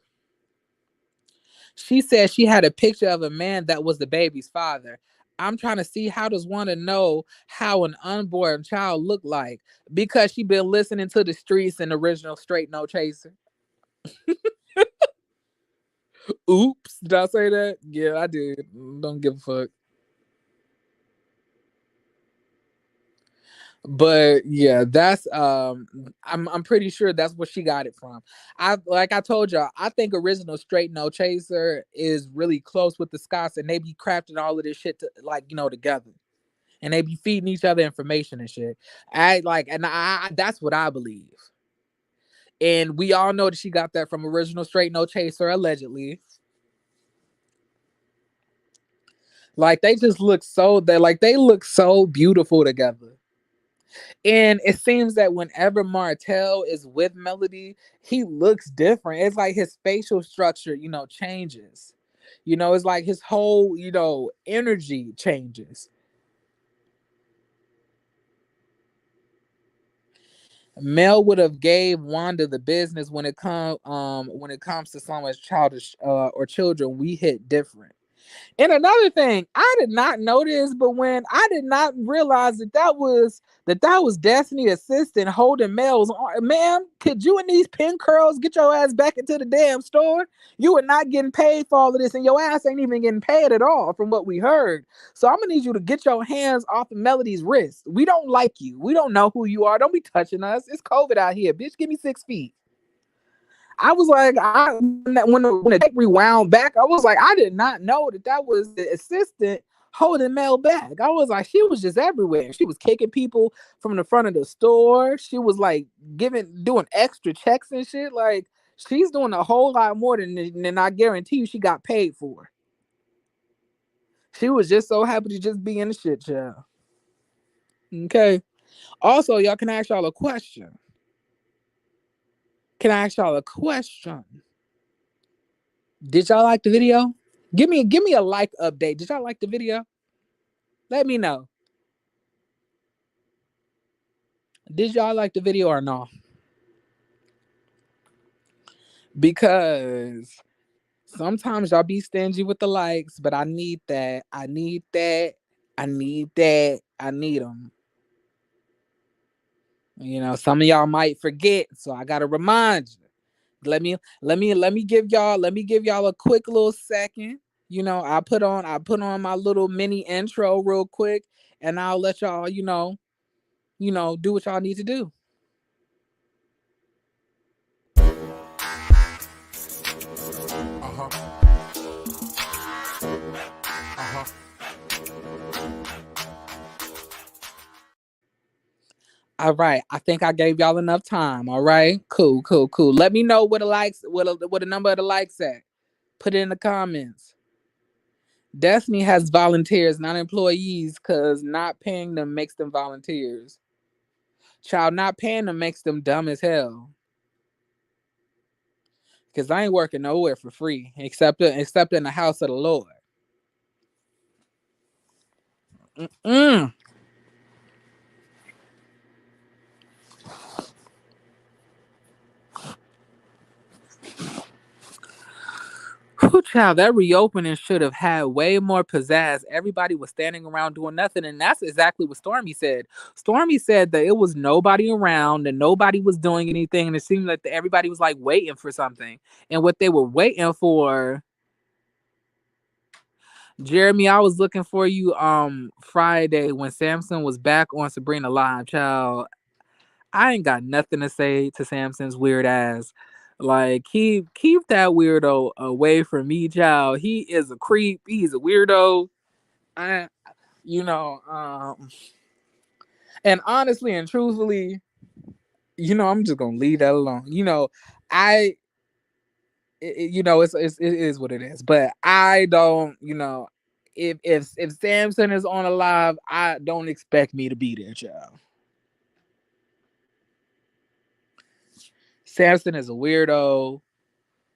She said she had a picture of a man that was the baby's father. I'm trying to see, how does Wanda know how an unborn child looked like? Because she been listening to the streets and original Straight No Chaser. Oops, did I say that? Yeah, I did. Don't give a fuck. But yeah, that's I'm pretty sure that's where she got it from. I told y'all, I think original Straight No Chaser is really close with the Scots, and they be crafting all of this shit to, like, together. And they be feeding each other information and shit. I that's what I believe. And we all know that she got that from original Straight No Chaser, allegedly. Like, they just look so, they look so beautiful together. And it seems that whenever Martell is with Melody, he looks different. It's like his facial structure, changes. It's like his whole, energy changes. Mel would have gave Wanda the business when it comes to someone's childish or children. We hit different. And another thing, I did not notice, but when I did not realize that was Destiny assistant holding Mel's arm. Ma'am, could you and these pin curls get your ass back into the damn store? You are not getting paid for all of this, and your ass ain't even getting paid at all, from what we heard. So I'm gonna need you to get your hands off of Melody's wrist. We don't like you. We don't know who you are. Don't be touching us. It's COVID out here, bitch. Give me 6 feet. I was like, when the tape rewound back, I was like, I did not know that was the assistant holding Mel back. I was like, she was just everywhere. She was kicking people from the front of the store. She was like doing extra checks and shit. Like, she's doing a whole lot more than I guarantee you she got paid for. She was just so happy to just be in the shit show. Okay. Also, y'all, can I ask y'all a question? Can I ask y'all a question? Did y'all like the video? Give me a like update. Did y'all like the video? Let me know. Did y'all like the video or no? Because sometimes y'all be stingy with the likes, but I need that. I need that. I need that. I need them. Some of y'all might forget, so I gotta remind you. Let me give y'all a quick little second. I put on my little mini intro real quick, and I'll let y'all, do what y'all need to do. All right, I think I gave y'all enough time. All right, cool, cool, cool. Let me know what the number of the likes at. Put it in the comments. Destiny has volunteers, not employees, cause not paying them makes them volunteers. Child, not paying them makes them dumb as hell. Cause I ain't working nowhere for free, except in the house of the Lord. Mm. Whew, child, that reopening should have had way more pizzazz. Everybody was standing around doing nothing, and that's exactly what Stormy said. Stormy said that it was nobody around and nobody was doing anything, and it seemed like everybody was like waiting for something. And what they were waiting for, Jeremy, I was looking for you Friday when Samson was back on Sabrina Live, child. I ain't got nothing to say to Samson's weird ass. Like, keep that weirdo away from me, child. He is a creep. He's a weirdo. I, you know, and honestly and truthfully, I'm just gonna leave that alone. I, it is what it is. But I don't, if Samson is on a live, I don't expect me to be there, child. Samson is a weirdo.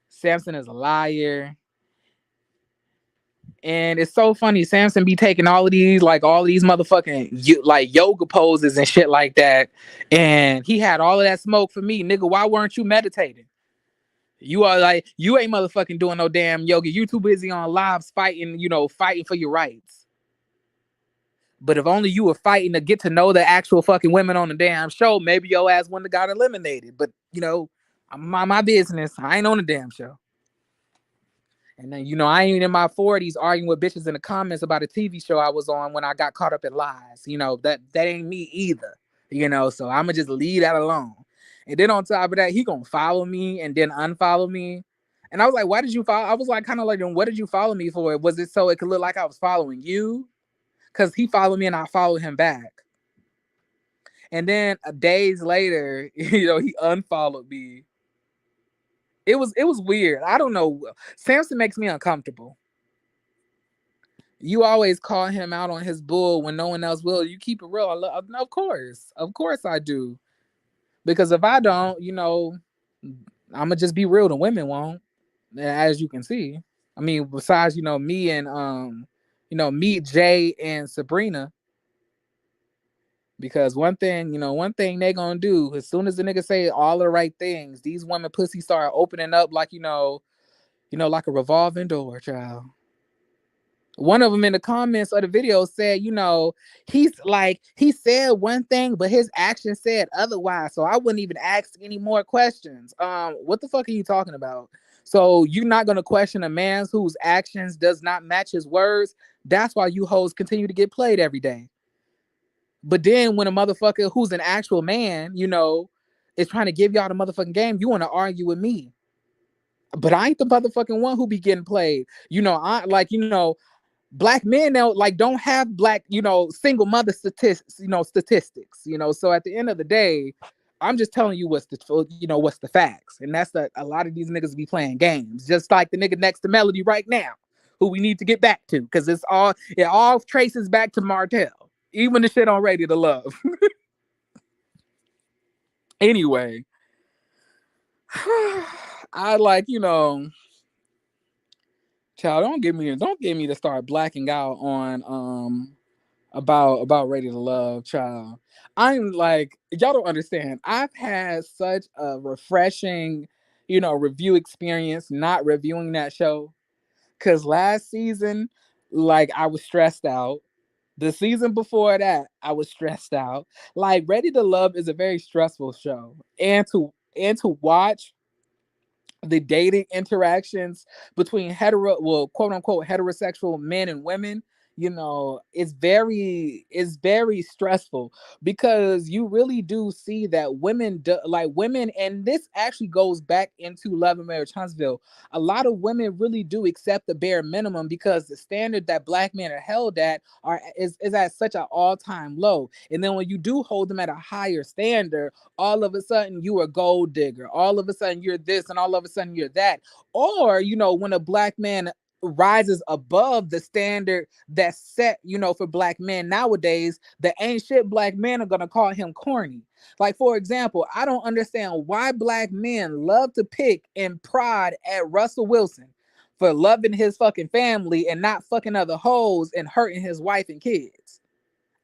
Samson is a liar. And it's so funny. Samson be taking all of these motherfucking like yoga poses and shit like that. And he had all of that smoke for me, nigga. Why weren't you meditating? You are like, you ain't motherfucking doing no damn yoga. You too busy on lives fighting, fighting for your rights. But if only you were fighting to get to know the actual fucking women on the damn show, maybe your ass wouldn't have got eliminated. But I'm my business. I ain't on the damn show. And then, I ain't in my 40s arguing with bitches in the comments about a TV show I was on when I got caught up in lies. That ain't me either. So I'ma just leave that alone. And then on top of that, he gonna follow me and then unfollow me. And I was like, why did you follow? I was like, kind of like, then what did you follow me for? Was it so it could look like I was following you? Because he followed me and I followed him back. And then days later, he unfollowed me. It was weird. I don't know. Samson makes me uncomfortable. You always call him out on his bull when no one else will. You keep it real. Of course I do. Because if I don't, I'ma just be real. The women won't, as you can see. I mean, besides me and me, Jay and Sabrina. Because one thing they gonna do as soon as the nigga say all the right things, these women pussy start opening up like like a revolving door, child. One of them in the comments of the video said, he's like, he said one thing, but his action said otherwise. So I wouldn't even ask any more questions. What the fuck are you talking about? So you're not gonna question a man whose actions does not match his words. That's why you hoes continue to get played every day. But then when a motherfucker who's an actual man, is trying to give y'all the motherfucking game, you want to argue with me. But I ain't the motherfucking one who be getting played. I like, black men don't have black, single mother statistics. So at the end of the day, I'm just telling you what's the facts. And that's that a lot of these niggas be playing games. Just like the nigga next to Melody right now, who we need to get back to, because it all traces back to Martell. Even the shit on Ready to Love. Anyway, I like, child, don't get me to start blacking out on about Ready to Love, child. I'm like, y'all don't understand. I've had such a refreshing, review experience not reviewing that show. Cause last season, like, I was stressed out. The season before that, I was stressed out. Like, Ready to Love is a very stressful show. And to watch the dating interactions between quote unquote heterosexual men and women, it's very stressful, because you really do see that women, and this actually goes back into Love and Marriage Huntsville. A lot of women really do accept the bare minimum, because the standard that black men are held at is at such an all-time low. And then when you do hold them at a higher standard, all of a sudden you are a gold digger. All of a sudden you're this, and all of a sudden you're that. Or, when a black man rises above the standard that's set, for black men nowadays, the ain't shit black men are gonna call him corny. Like, for example, I don't understand why black men love to pick and prod at Russell Wilson for loving his fucking family and not fucking other hoes and hurting his wife and kids.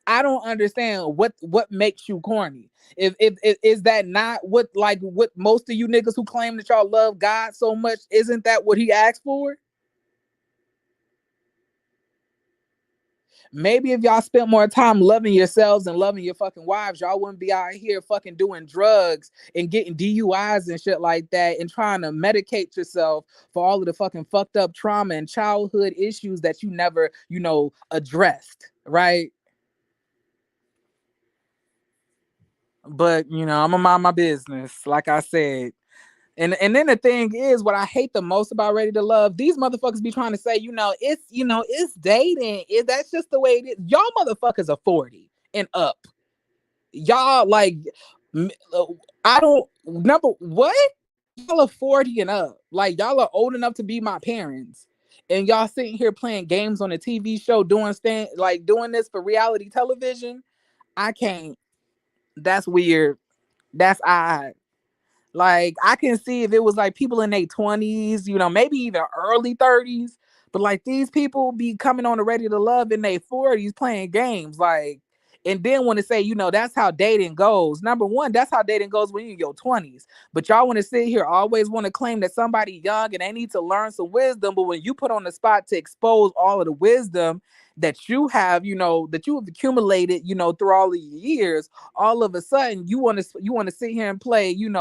I don't understand what makes you corny. If is that not what most of you niggas who claim that y'all love God so much, isn't that what he asked for? Maybe if y'all spent more time loving yourselves and loving your fucking wives, y'all wouldn't be out here fucking doing drugs and getting DUIs and shit like that, and trying to medicate yourself for all of the fucking fucked up trauma and childhood issues that you never, addressed, right? But I'm gonna mind my business, like I said. And then the thing is, what I hate the most about Ready to Love, these motherfuckers be trying to say, it's dating. That's just the way it is. Y'all motherfuckers are 40 and up. Y'all like, I don't number what? Y'all are 40 and up. Like, y'all are old enough to be my parents. And y'all sitting here playing games on a TV show, doing this for reality television. I can't. That's weird. That's odd. Like, I can see if it was like people in their 20s, maybe even early 30s. But like these people be coming on the Ready to Love in their 40s playing games. Like, and then want to say, that's how dating goes. Number one, that's how dating goes when you're in your 20s. But y'all want to sit here, always want to claim that somebody young and they need to learn some wisdom. But when you put on the spot to expose all of the wisdom that you have, that you have accumulated, through all of the years, all of a sudden you want to sit here and play, play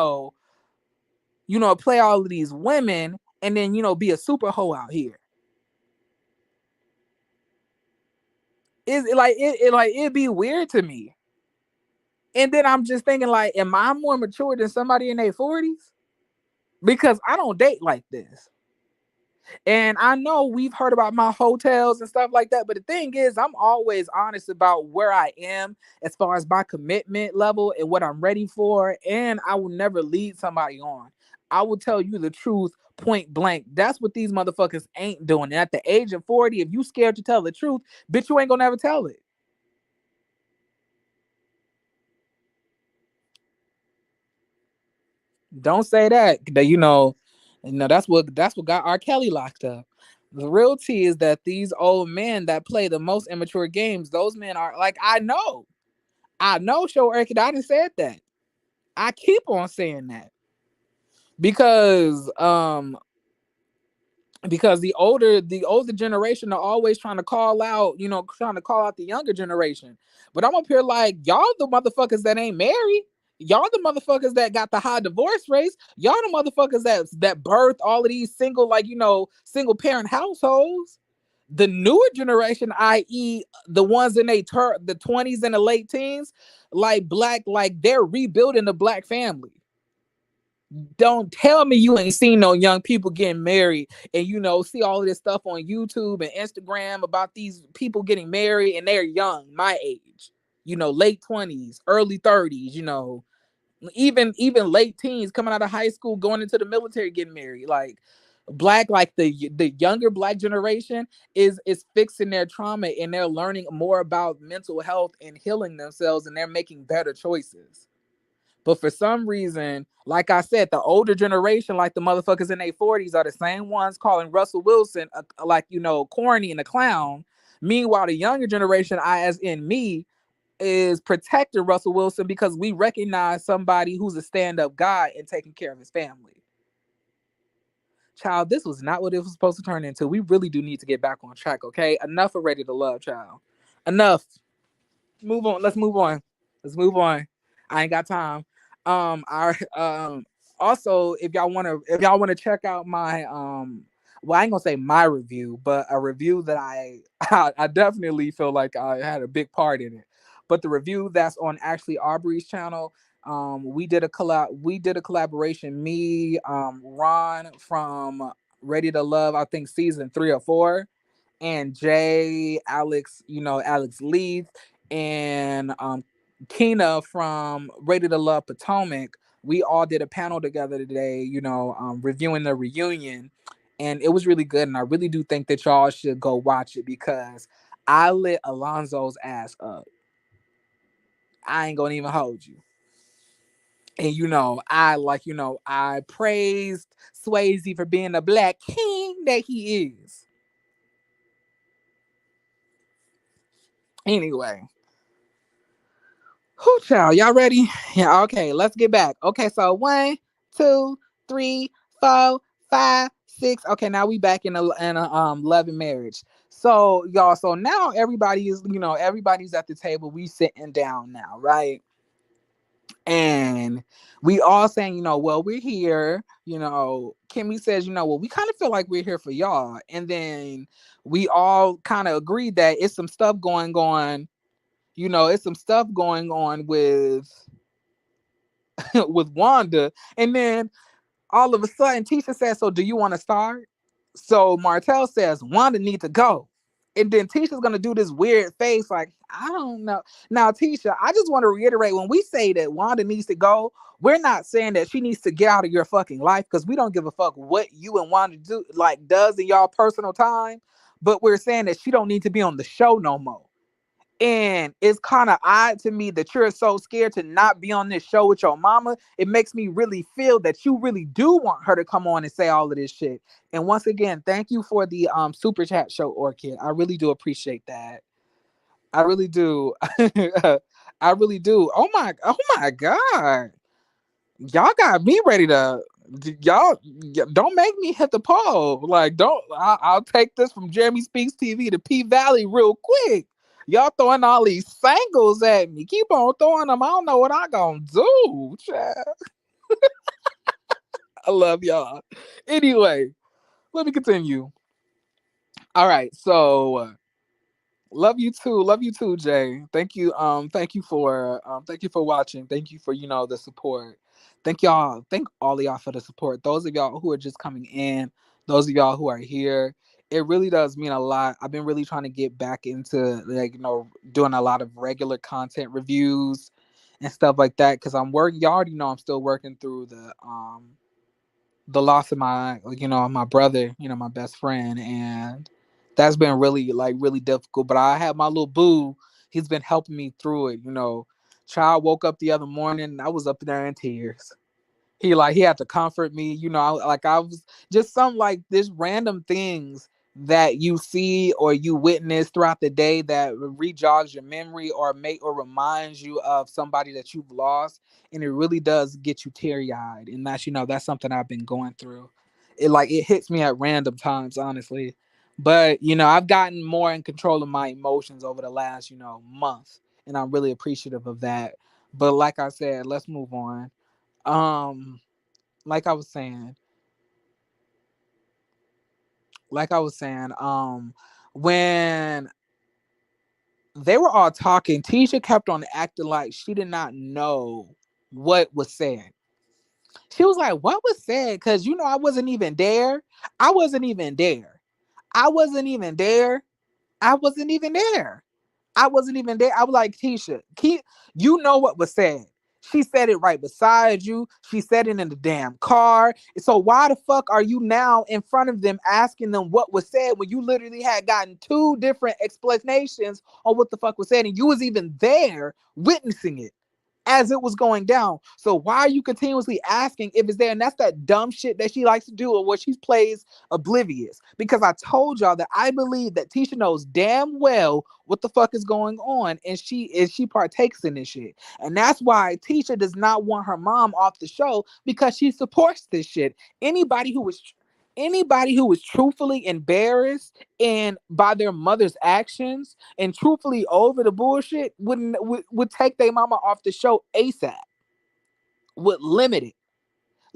all of these women and then, be a super hoe out here. It'd be weird to me. And then I'm just thinking, like, am I more mature than somebody in their 40s? Because I don't date like this. And I know we've heard about my hotels and stuff like that, but the thing is, I'm always honest about where I am as far as my commitment level and what I'm ready for. And I will never lead somebody on. I will tell you the truth point blank. That's what these motherfuckers ain't doing. And at the age of 40, if you scared to tell the truth, bitch, you ain't gonna never tell it. Don't say that. That's what got R. Kelly locked up. The real tea is that these old men that play the most immature games, those men are like, I know, Show Erkid, I done said that. I keep on saying that because the older generation are always trying to call out, the younger generation. But I'm up here like, y'all the motherfuckers that ain't married. Y'all the motherfuckers that got the high divorce rates. Y'all the motherfuckers that birthed all of these single, single parent households. The newer generation, i.e., the ones in the 20s and the late teens, like they're rebuilding the black family. Don't tell me you ain't seen no young people getting married and see all of this stuff on YouTube and Instagram about these people getting married and they're young, my age, late 20s, early 30s, even late teens, coming out of high school, going into the military, getting married. Like the younger black generation is fixing their trauma and they're learning more about mental health and healing themselves, and they're making better choices. But for some reason, like I said, the older generation, like the motherfuckers in their 40s, are the same ones calling Russell Wilson corny and a clown. Meanwhile, the younger generation, I as in me, is protecting Russell Wilson because we recognize somebody who's a stand-up guy and taking care of his family. Child, this was not what it was supposed to turn into. We really do need to get back on track, okay? Enough of Ready to Love, child. Enough. Move on. Let's move on. I ain't got time. Our Also, if y'all wanna check out my well, I ain't gonna say my review, but a review that I definitely feel like I had a big part in it. But the review that's on Ashley Aubrey's channel, we did a collaboration. Me, Ron from Ready to Love, I think season 3 or 4, and Jay, Alex, Alex Leith, and Kina from Ready to Love Potomac. We all did a panel together today, reviewing the reunion, and it was really good. And I really do think that y'all should go watch it because I lit Alonzo's ass up. I ain't gonna even hold you. And I praised Swayze for being the black king that he is. Anyway, whoo, child, y'all ready? Yeah, okay, let's get back. Okay, so 1, 2, 3, 4, 5, 6. Okay, now we back in a love and marriage. So y'all, so now everybody's at the table. We sitting down now, right? And we all saying, well, we're here. Kimmy says, well, we kind of feel like we're here for y'all. And then we all kind of agreed that it's some stuff going on. It's some stuff going on with with Wanda. And then all of a sudden, Tisha says, so do you want to start? So Martell says, Wanda needs to go. And then Tisha's going to do this weird face like, I don't know. Now, Tisha, I just want to reiterate, when we say that Wanda needs to go, we're not saying that she needs to get out of your fucking life, because we don't give a fuck what you and Wanda does in y'all personal time. But we're saying that she don't need to be on the show no more. And it's kind of odd to me that you're so scared to not be on this show with your mama. It makes me really feel that you really do want her to come on and say all of this shit. And once again, thank you for the super chat show, Orchid. I really do appreciate that. I really do. I really do. Oh my God. Y'all got me ready to y'all don't make me hit the poll. Like, I'll take this from Jeremy Speaks TV to P Valley real quick. Y'all throwing all these singles at me. Keep on throwing them. I don't know what I gonna do. Child. I love y'all. Anyway, let me continue. All right, so love you too, Jay. Thank you for watching. Thank you for the support. Thank all of y'all for the support. Those of y'all who are just coming in, those of y'all who are here, it really does mean a lot. I've been really trying to get back into doing a lot of regular content reviews and stuff like that because I'm working. Y'all already know I'm still working through the loss of my brother, my best friend, and that's been really difficult. But I have my little boo. He's been helping me through it. Child woke up the other morning and I was up there in tears. He had to comfort me. I was just some like this random things that you see or you witness throughout the day that rejogs your memory or reminds you of somebody that you've lost, and it really does get you teary eyed. And that's something I've been going through. It hits me at random times, honestly. But I've gotten more in control of my emotions over the last month, and I'm really appreciative of that. But like I said, let's move on. um like I was saying, when they were all talking, Tisha kept on acting like she did not know what was said. She was like, "What was said?" Because I wasn't even there. I wasn't even there. I wasn't even there. I wasn't even there. I wasn't even there. I was like, Tisha, you know what was said. She said it right beside you. She said it in the damn car. So why the fuck are you now in front of them asking them what was said when you literally had gotten two different explanations on what the fuck was said and you was even there witnessing it as it was going down? So why are you continuously asking if it's there? And that's that dumb shit that she likes to do, or what she plays oblivious. Because I told y'all that I believe that Tisha knows damn well what the fuck is going on, and she partakes in this shit. And that's why Tisha does not want her mom off the show, because she supports this shit. Anybody who is truthfully embarrassed and by their mother's actions and truthfully over the bullshit would take their mama off the show ASAP. Would limit it.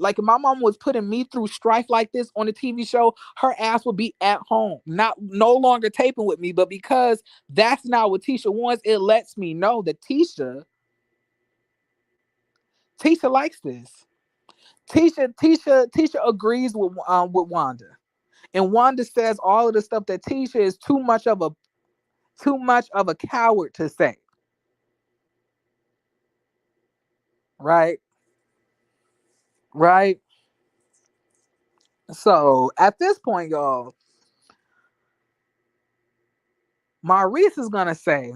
Like if my mom was putting me through strife like this on a TV show, her ass would be at home, no longer taping with me. But because that's not what Tisha wants, it lets me know that Tisha likes this. Tisha agrees with Wanda. And Wanda says all of the stuff that Tisha is too much of a coward to say. Right? Right? So at this point, y'all, Maurice is gonna say,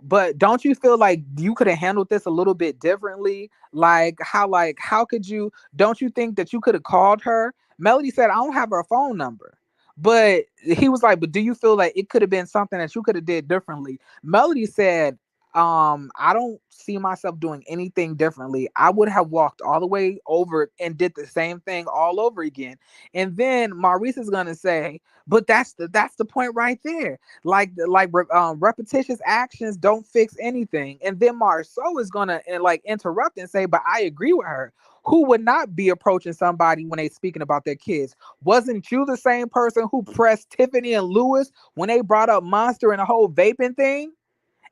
but don't you feel like you could have handled this a little bit differently? How could you, don't you think that you could have called her? Melody said, I don't have her phone number. But he was like, but do you feel like it could have been something that you could have did differently? Melody said, I don't see myself doing anything differently. I would have walked all the way over and did the same thing all over again. And then Maurice is gonna say, but that's the point right there. Repetitious actions don't fix anything. And then Marceau is gonna interrupt and say, but I agree with her. Who would not be approaching somebody when they speaking about their kids? Wasn't you the same person who pressed Tiffany and Louis when they brought up Monster and the whole vaping thing?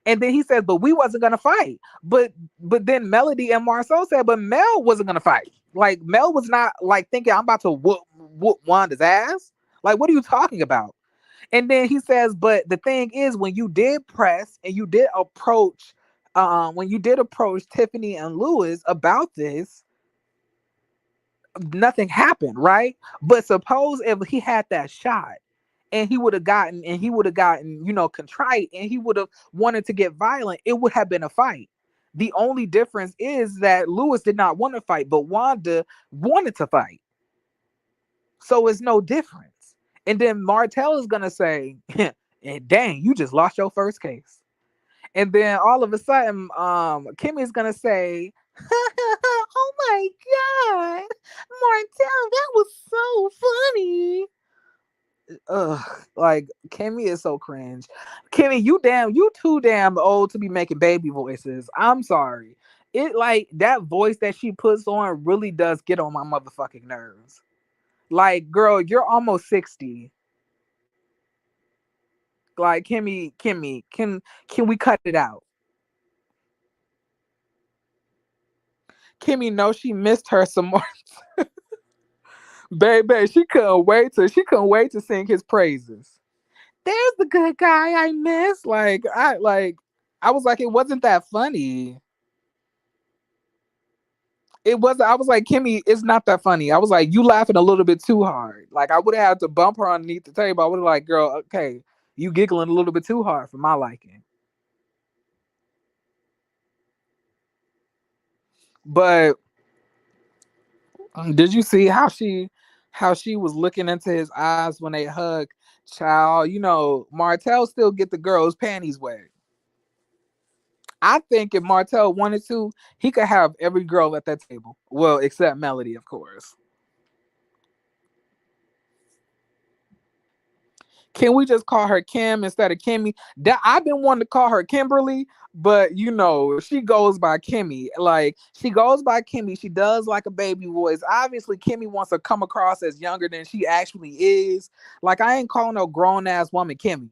And then he said, but we wasn't gonna fight. But then Melody and Marceau said, but Mel wasn't gonna fight. Like Mel was not like thinking I'm about to whoop Wanda's ass. Like, what are you talking about? And then he says, but the thing is, when you did press and you did approach, Tiffany and Louis about this, nothing happened, right? But suppose if he had that shot and he would have gotten, contrite, and he would have wanted to get violent, it would have been a fight. The only difference is that Louis did not want to fight, but Wanda wanted to fight. So it's no difference. And then Martell is gonna say, and dang, you just lost your first case. And then all of a sudden, Kimmy's gonna say, "Oh my God, Martell, that was so funny." Ugh, like Kimmy is so cringe. Kimmy, you too damn old to be making baby voices. I'm sorry. It like that voice that she puts on really does get on my motherfucking nerves. Like, girl, you're almost 60. Like, Kimmy, can we cut it out? Kimmy knows she missed her some more. Baby, she couldn't wait to sing his praises. There's the good guy I miss. I was like, it wasn't that funny. It was I was like, Kimmy, it's not that funny. I was like, you laughing a little bit too hard. Like I would have had to bump her underneath the table. I would have like, girl, okay, you giggling a little bit too hard for my liking. But did you see how she was looking into his eyes when they hug? Child, Martell still get the girl's panties wet. I think if Martell wanted to, he could have every girl at that table. Well, except Melody, of course. Can we just call her Kim instead of Kimmy? I've been wanting to call her Kimberly, but she goes by Kimmy. Like she goes by Kimmy. She does like a baby voice. Obviously, Kimmy wants to come across as younger than she actually is. Like I ain't calling no grown ass woman Kimmy.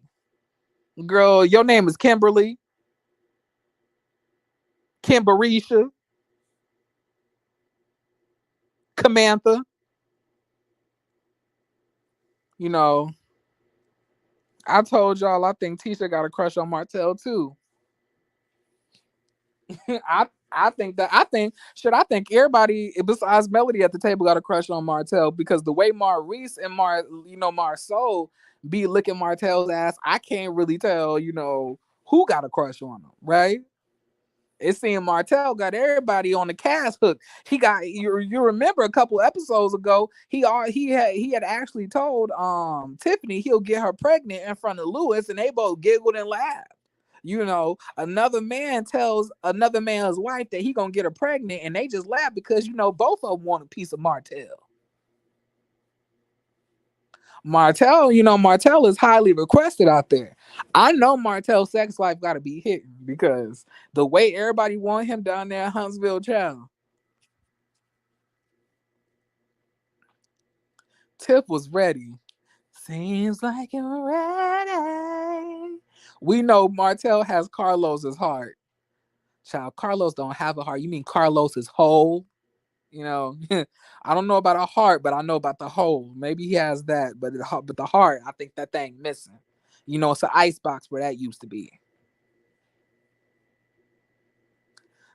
Girl, your name is Kimberly, Kimberisha, Camantha. You know, I told y'all I think Tisha got a crush on Martell too. I think everybody besides Melody at the table got a crush on Martell because the way Maurice and Marceau be licking Martell's ass, I can't really tell, who got a crush on him, right? It seemed Martell got everybody on the cast hook. He got you remember a couple episodes ago, he had actually told Tiffany he'll get her pregnant in front of Louis, and they both giggled and laughed. Another man tells another man's wife that he gonna get her pregnant, and they just laugh because both of them want a piece of Martell. Martell is highly requested out there. I know Martell's sex life got to be hitting because the way everybody want him down there in Huntsville, child. Tiff was ready. Seems like you're ready. We know Martell has Carlos's heart. Child, Carlos don't have a heart. You mean Carlos is whole? I don't know about a heart, but I know about the whole. Maybe he has that, but the heart, I think that thing missing. It's an ice box where that used to be.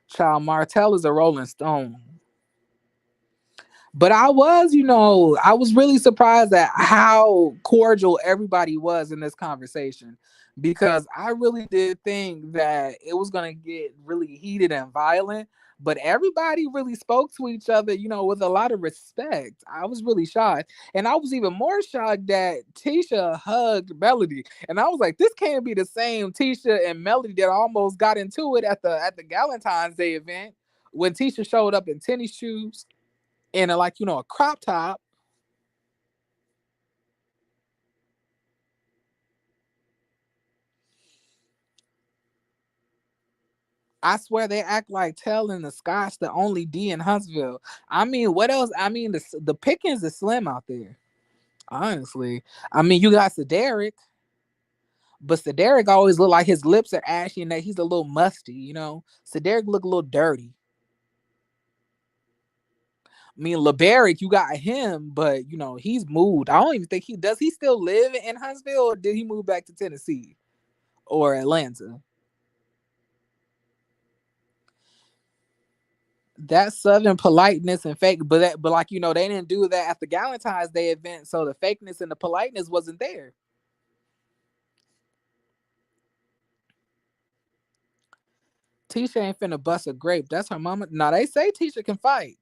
Child, Martell is a Rolling Stone. But I was really surprised at how cordial everybody was in this conversation because I really did think that it was going to get really heated and violent. But everybody really spoke to each other, with a lot of respect. I was really shocked. And I was even more shocked that Tisha hugged Melody. And I was like, this can't be the same Tisha and Melody that almost got into it at the Galentine's Day event when Tisha showed up in tennis shoes and a crop top. I swear they act like Tell and the Scotch the only D in Huntsville. I mean, what else? I mean, the pickings is slim out there. Honestly, I mean, you got Cedric, but Cedric always look like his lips are ashy and that he's a little musty. Cedric look a little dirty. I mean, LeBaric, you got him, but he's moved. I don't even think he does. He still live in Huntsville, or did he move back to Tennessee or Atlanta? That southern politeness and fake, but like they didn't do that at the Galentine's Day event, so the fakeness and the politeness wasn't there. Tisha ain't finna bust a grape. That's her mama. Now they say Tisha can fight.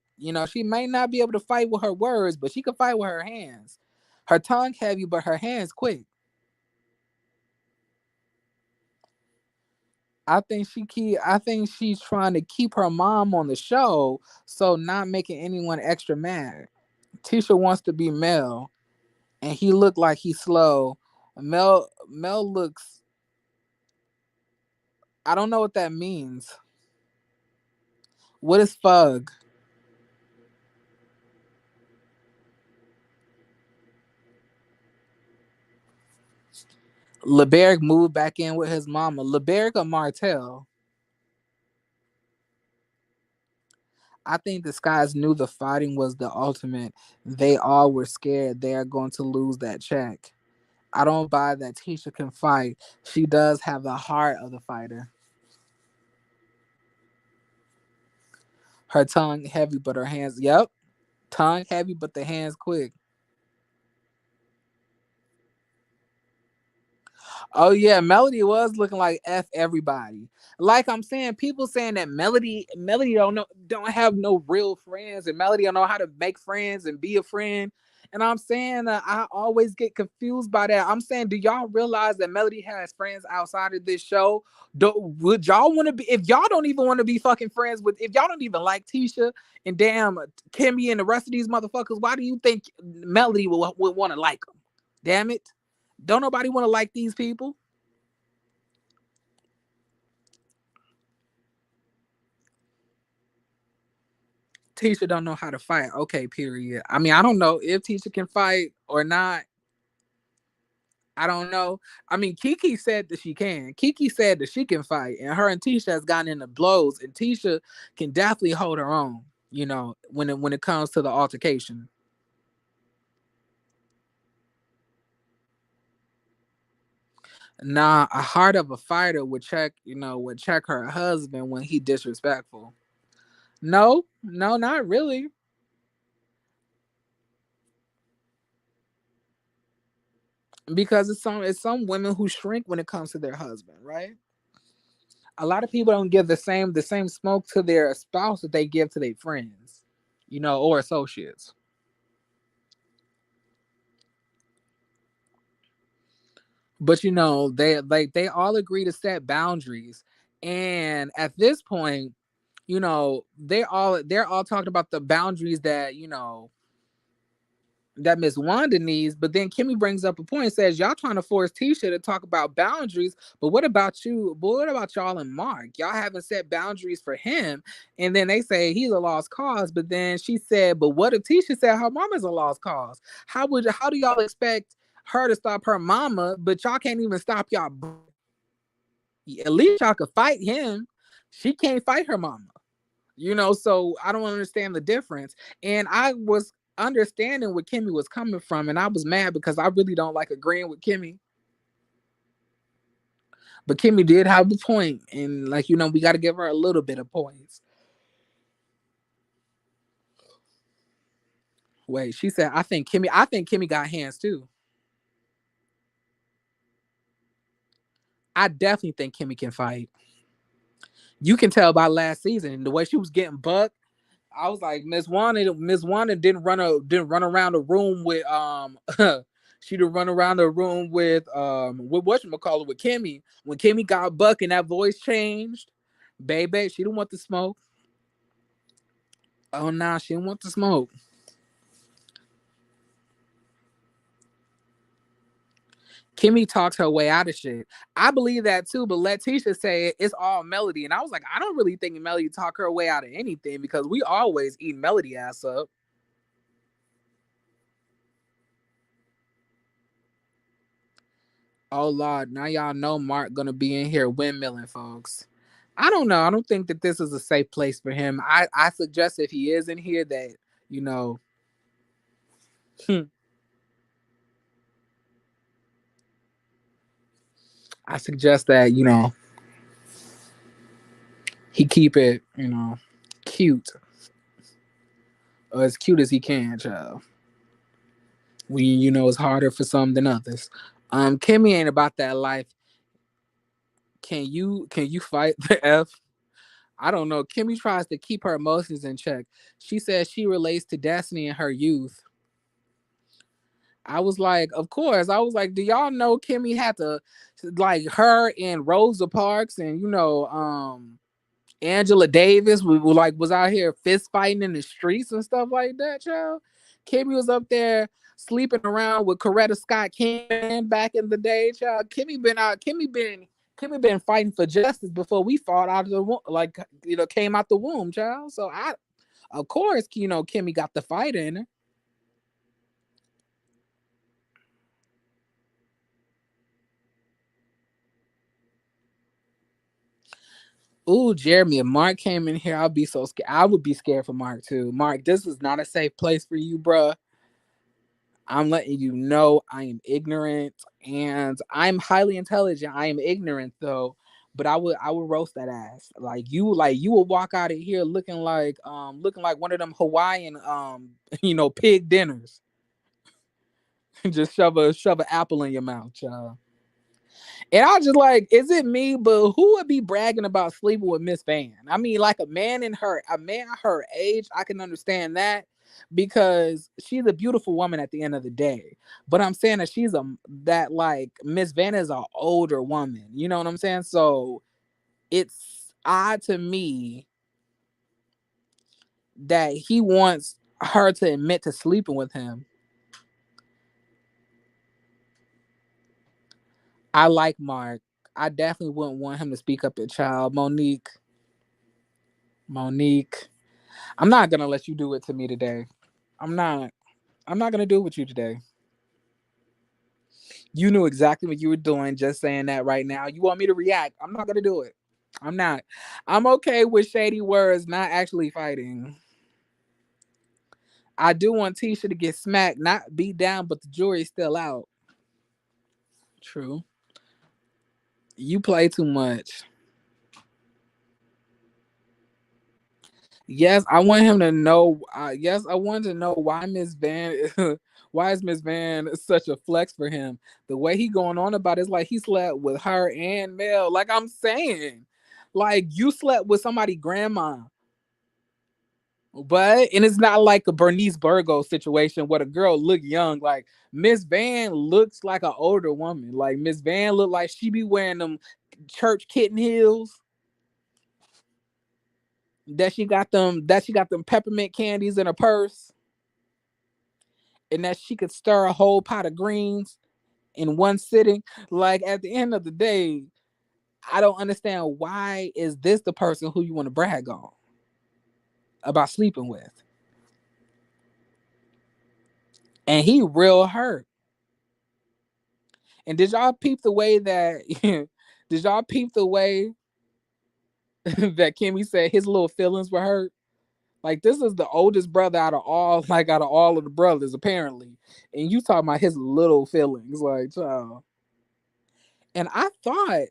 She may not be able to fight with her words, but she can fight with her hands. Her tongue heavy, but her hands quick. I think she's trying to keep her mom on the show, so not making anyone extra mad. Tisha wants to be Mel, and he looked like he's slow. Mel looks. I don't know what that means. What is fug? LeBerick moved back in with his mama. LeBerick or Martell? I think the Skies knew the fighting was the ultimate. They all were scared they are going to lose that check. I don't buy that Tisha can fight. She does have the heart of the fighter. Her tongue heavy, but her hands. Yep, tongue heavy, but the hands quick. Oh yeah, Melody was looking like F everybody. Like I'm saying, people saying that Melody don't have no real friends, and Melody don't know how to make friends and be a friend. And I'm saying I always get confused by that. I'm saying, do y'all realize that Melody has friends outside of this show? Would y'all want to be, if y'all don't even want to be fucking friends with, if y'all don't even like Tisha and damn Kimmy and the rest of these motherfuckers, why do you think Melody would want to like them? Damn it. Don't nobody want to like these people. Tisha don't know how to fight. Okay, period. I mean, I don't know if Tisha can fight or not. I don't know. I mean, Kiki said that she can. Kiki said that she can fight, and her and Tisha has gotten into blows, and Tisha can definitely hold her own. When it comes to the altercation. Nah, a heart of a fighter would check her husband when he disrespectful. No, no, not really. Because it's some women who shrink when it comes to their husband, right? A lot of people don't give the same smoke to their spouse that they give to their friends, or associates. But they all agree to set boundaries, and at this point, they're all talking about the boundaries that Miss Wanda needs. But then Kimmy brings up a point and says, y'all trying to force Tisha to talk about boundaries. But what about you? But what about y'all and Mark? Y'all haven't set boundaries for him. And then they say he's a lost cause. But then she said, but what if Tisha said her mama's a lost cause? How do y'all expect her to stop her mama, but y'all can't even stop y'all? At least y'all could fight him. She can't fight her mama. So I don't understand the difference. And I was understanding where Kimmy was coming from, and I was mad because I really don't like agreeing with Kimmy. But Kimmy did have the point, and we got to give her a little bit of points. Wait, she said, I think Kimmy got hands too. I definitely think Kimmy can fight. You can tell by last season the way she was getting bucked. I was like, Miss Wanda didn't run around the room with she didn't run around the room with whatchamacallit with Kimmy. When Kimmy got buck and that voice changed, baby, she didn't want the smoke. Oh nah, she didn't want the smoke. Kimmy talks her way out of shit. I believe that too, but Letitia say it's all Melody. And I was like, I don't really think Melody talk her way out of anything because we always eat Melody ass up. Oh Lord, now y'all know Mark gonna be in here windmilling, folks. I don't know. I don't think that this is a safe place for him. I suggest if he is in here that you know, I suggest that he keep it cute or as cute as he can, child. When it's harder for some than others. Kimmy ain't about that life. Can you fight the F? I don't know. Kimmy tries to keep her emotions in check. She says she relates to Destiny in her youth. I was like, of course. I was like, do y'all know Kimmy had to, like, her and Rosa Parks and Angela Davis was out here fist fighting in the streets and stuff like that, child. Kimmy was up there sleeping around with Coretta Scott King back in the day, child. Kimmy been fighting for justice before we fought out of the womb, like, came out the womb, child. So of course, Kimmy got the fight in her. Ooh, Jeremy, if Mark came in here, I'd be so scared. I would be scared for Mark too. Mark, this is not a safe place for you, bruh. I'm letting you know I am ignorant and I'm highly intelligent. I am ignorant though, but I would roast that ass. Like you will walk out of here looking like one of them Hawaiian pig dinners. Just shove an apple in your mouth, child. And I was just like, is it me? But who would be bragging about sleeping with Miss Van? I mean, like a man her age, I can understand that because she's a beautiful woman at the end of the day. But I'm saying that like Miss Van is an older woman. You know what I'm saying? So it's odd to me that he wants her to admit to sleeping with him. I like Mark. I definitely wouldn't want him to speak up at child. Monique. I'm not gonna let you do it to me today. I'm not. I'm not gonna do it with you today. You knew exactly what you were doing just saying that right now. You want me to react. I'm not gonna do it. I'm not. I'm okay with shady words, not actually fighting. I do want Tisha to get smacked, not beat down, but the jury's still out. True. You play too much. Yes, I want him to know. Yes, I want to know why Miss Van, why is Miss Van such a flex for him? The way he going on about it is like he slept with her and Mel. Like I'm saying, like you slept with somebody grandma, but and it's not like a Bernice Burgos situation where the girl look young. Like Miss Van looks like an older woman. Like Miss Van look like she be wearing them church kitten heels that she got them peppermint candies in her purse and that she could stir a whole pot of greens in one sitting. Like at the end of the day, I don't understand why is this the person who you want to brag on about sleeping with. And he real hurt. And did y'all peep the way that did y'all peep the way that Kimmy said his little feelings were hurt? Like this is the oldest brother out of all of the brothers, apparently. And you talking about his little feelings, like child. And I thought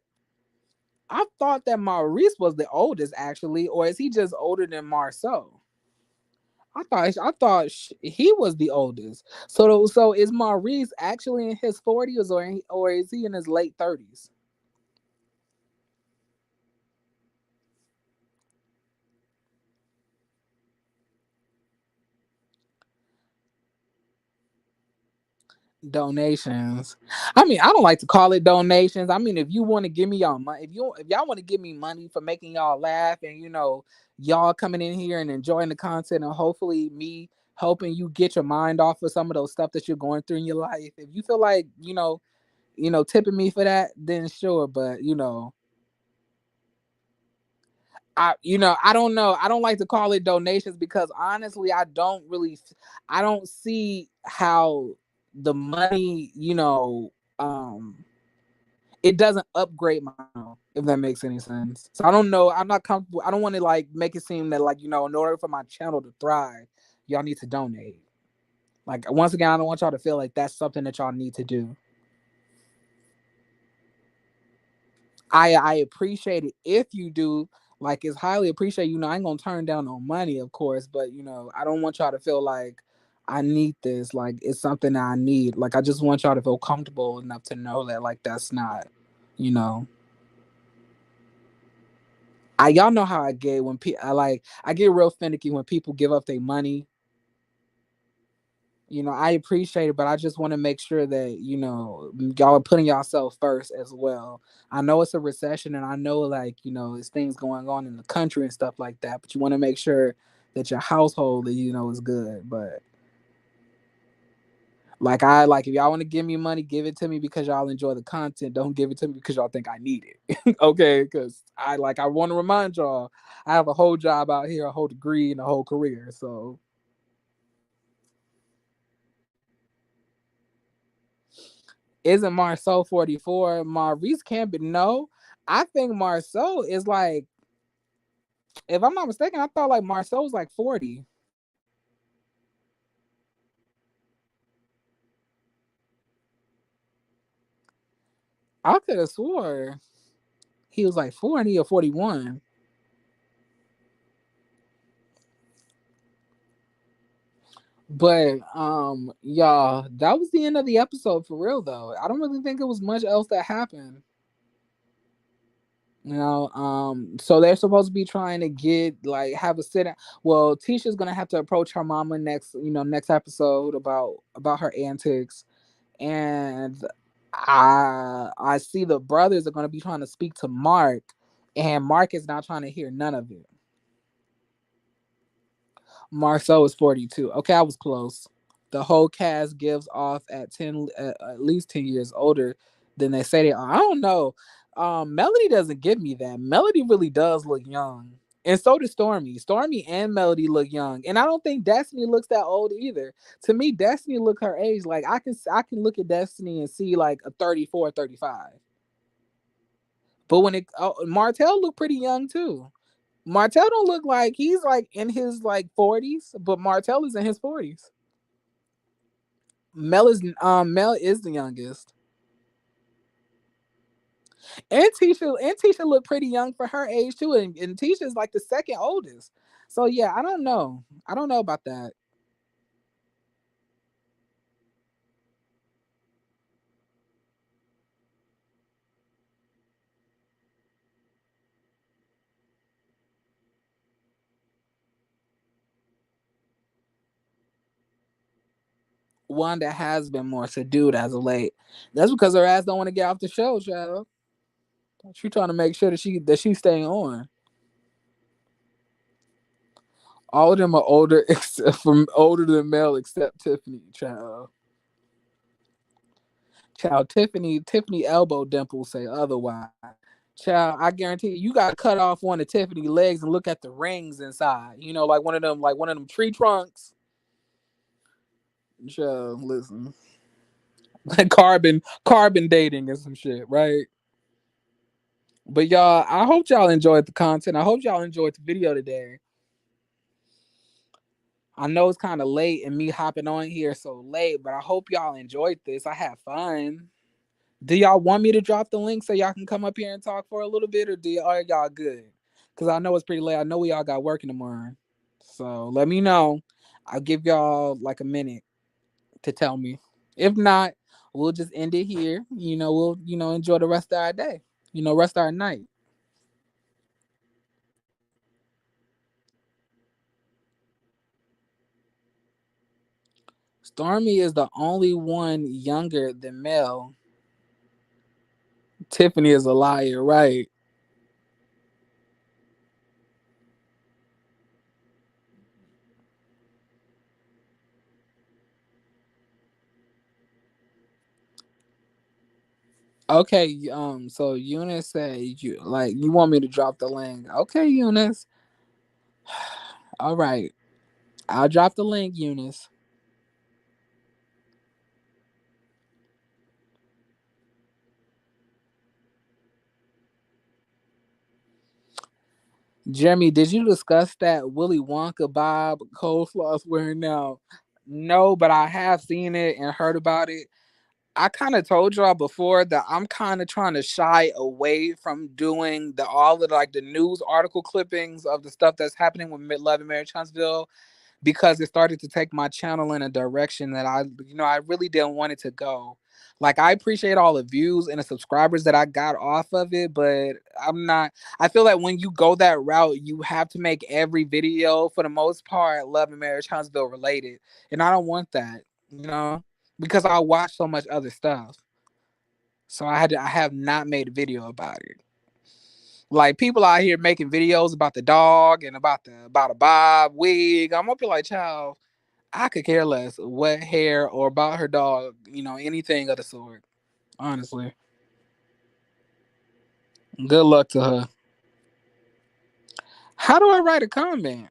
that Maurice was the oldest, actually, or is he just older than Marceau? I thought he was the oldest. So is Maurice actually in his 40s or is he in his late 30s? Donations. I mean, I don't like to call it donations. I mean, if you want to give me y'all money, if y'all want to give me money for making y'all laugh and y'all coming in here and enjoying the content and hopefully me helping you get your mind off of some of those stuff that you're going through in your life. If you feel like, tipping me for that, then sure. But I don't know. I don't like to call it donations because honestly, I don't see how the money, it doesn't upgrade my channel, if that makes any sense. So I don't know. I'm not comfortable. I don't want to like make it seem that like, in order for my channel to thrive, y'all need to donate. Like once again, I don't want y'all to feel like that's something that y'all need to do. I appreciate it if you do. Like it's highly appreciated. I ain't gonna turn down no money, of course, but I don't want y'all to feel like I need this. Like it's something that I need. Like I just want y'all to feel comfortable enough to know that like that's not, you know. y'all know how I get when I get real finicky when people give up their money. I appreciate it, but I just want to make sure that, y'all are putting yourself first as well. I know it's a recession and I know, like, there's things going on in the country and stuff like that, but you want to make sure that your household, is good. But like if y'all want to give me money, give it to me because y'all enjoy the content. Don't give it to me because y'all think I need it. Okay? Because I want to remind y'all, I have a whole job out here, a whole degree, and a whole career. So isn't Marceau 44? Maurice Campbell, no. I think Marceau is like, if I'm not mistaken, I thought like Marceau was like 40. I could have swore he was like 40 or 41. But y'all, that was the end of the episode for real though. I don't really think it was much else that happened. So they're supposed to be trying to get like have a sit. Well, Tisha's gonna have to approach her mama next episode about her antics, and I see the brothers are gonna be trying to speak to Mark, and Mark is not trying to hear none of it. Marceau is 42. Okay, I was close. The whole cast gives off at least 10 years older than they say they are. I don't know. Melody doesn't give me that. Melody really does look young. And so does Stormy. Stormy and Melody look young. And I don't think Destiny looks that old either. To me, Destiny look her age. Like I can look at Destiny and see like a 34, 35. But Martell look pretty young too. Martell don't look like he's like in his like 40s, but Martell is in his 40s. Mel is the youngest. And Tisha looked pretty young for her age too, and Tisha's like the second oldest. So yeah, I don't know. I don't know about that. Wanda has been more subdued as of late. That's because her ass don't want to get off the show, child. She trying to make sure that she's staying on. All of them are older, except from older than Mel, except Tiffany, child. Child, Tiffany elbow dimples say otherwise. Child, I guarantee you got to cut off one of Tiffany legs and look at the rings inside. Like one of them tree trunks. Child, listen, like carbon dating and some shit, right? But y'all, I hope y'all enjoyed the content. I hope y'all enjoyed the video today. I know it's kind of late and me hopping on here so late, but I hope y'all enjoyed this. I had fun. Do y'all want me to drop the link so y'all can come up here and talk for a little bit, or are y'all good? Because I know it's pretty late. I know we all got working tomorrow. So let me know. I'll give y'all like a minute to tell me. If not, we'll just end it here. We'll enjoy the rest of our day. Rest of our night. Stormy is the only one younger than Mel. Tiffany is a liar, right? Okay, so Eunice said you want me to drop the link. Okay, Eunice. All right. I'll drop the link, Eunice. Jeremy, did you discuss that Willy Wonka Bob coleslaw's wearing now? No, but I have seen it and heard about it. I kind of told y'all before that I'm kind of trying to shy away from doing all of like the news article clippings of the stuff that's happening with Love and Marriage Huntsville, because it started to take my channel in a direction that I really didn't want it to go. Like, I appreciate all the views and the subscribers that I got off of it, but I'm not. I feel like when you go that route, you have to make every video, for the most part, Love and Marriage Huntsville related, and I don't want that, because I watch so much other stuff. So I have not made a video about it. Like, people out here making videos about the dog and about a bob wig. I'm gonna be like, child, I could care less what hair or about her dog, anything of the sort. Honestly, good luck to her. How do I write a comment?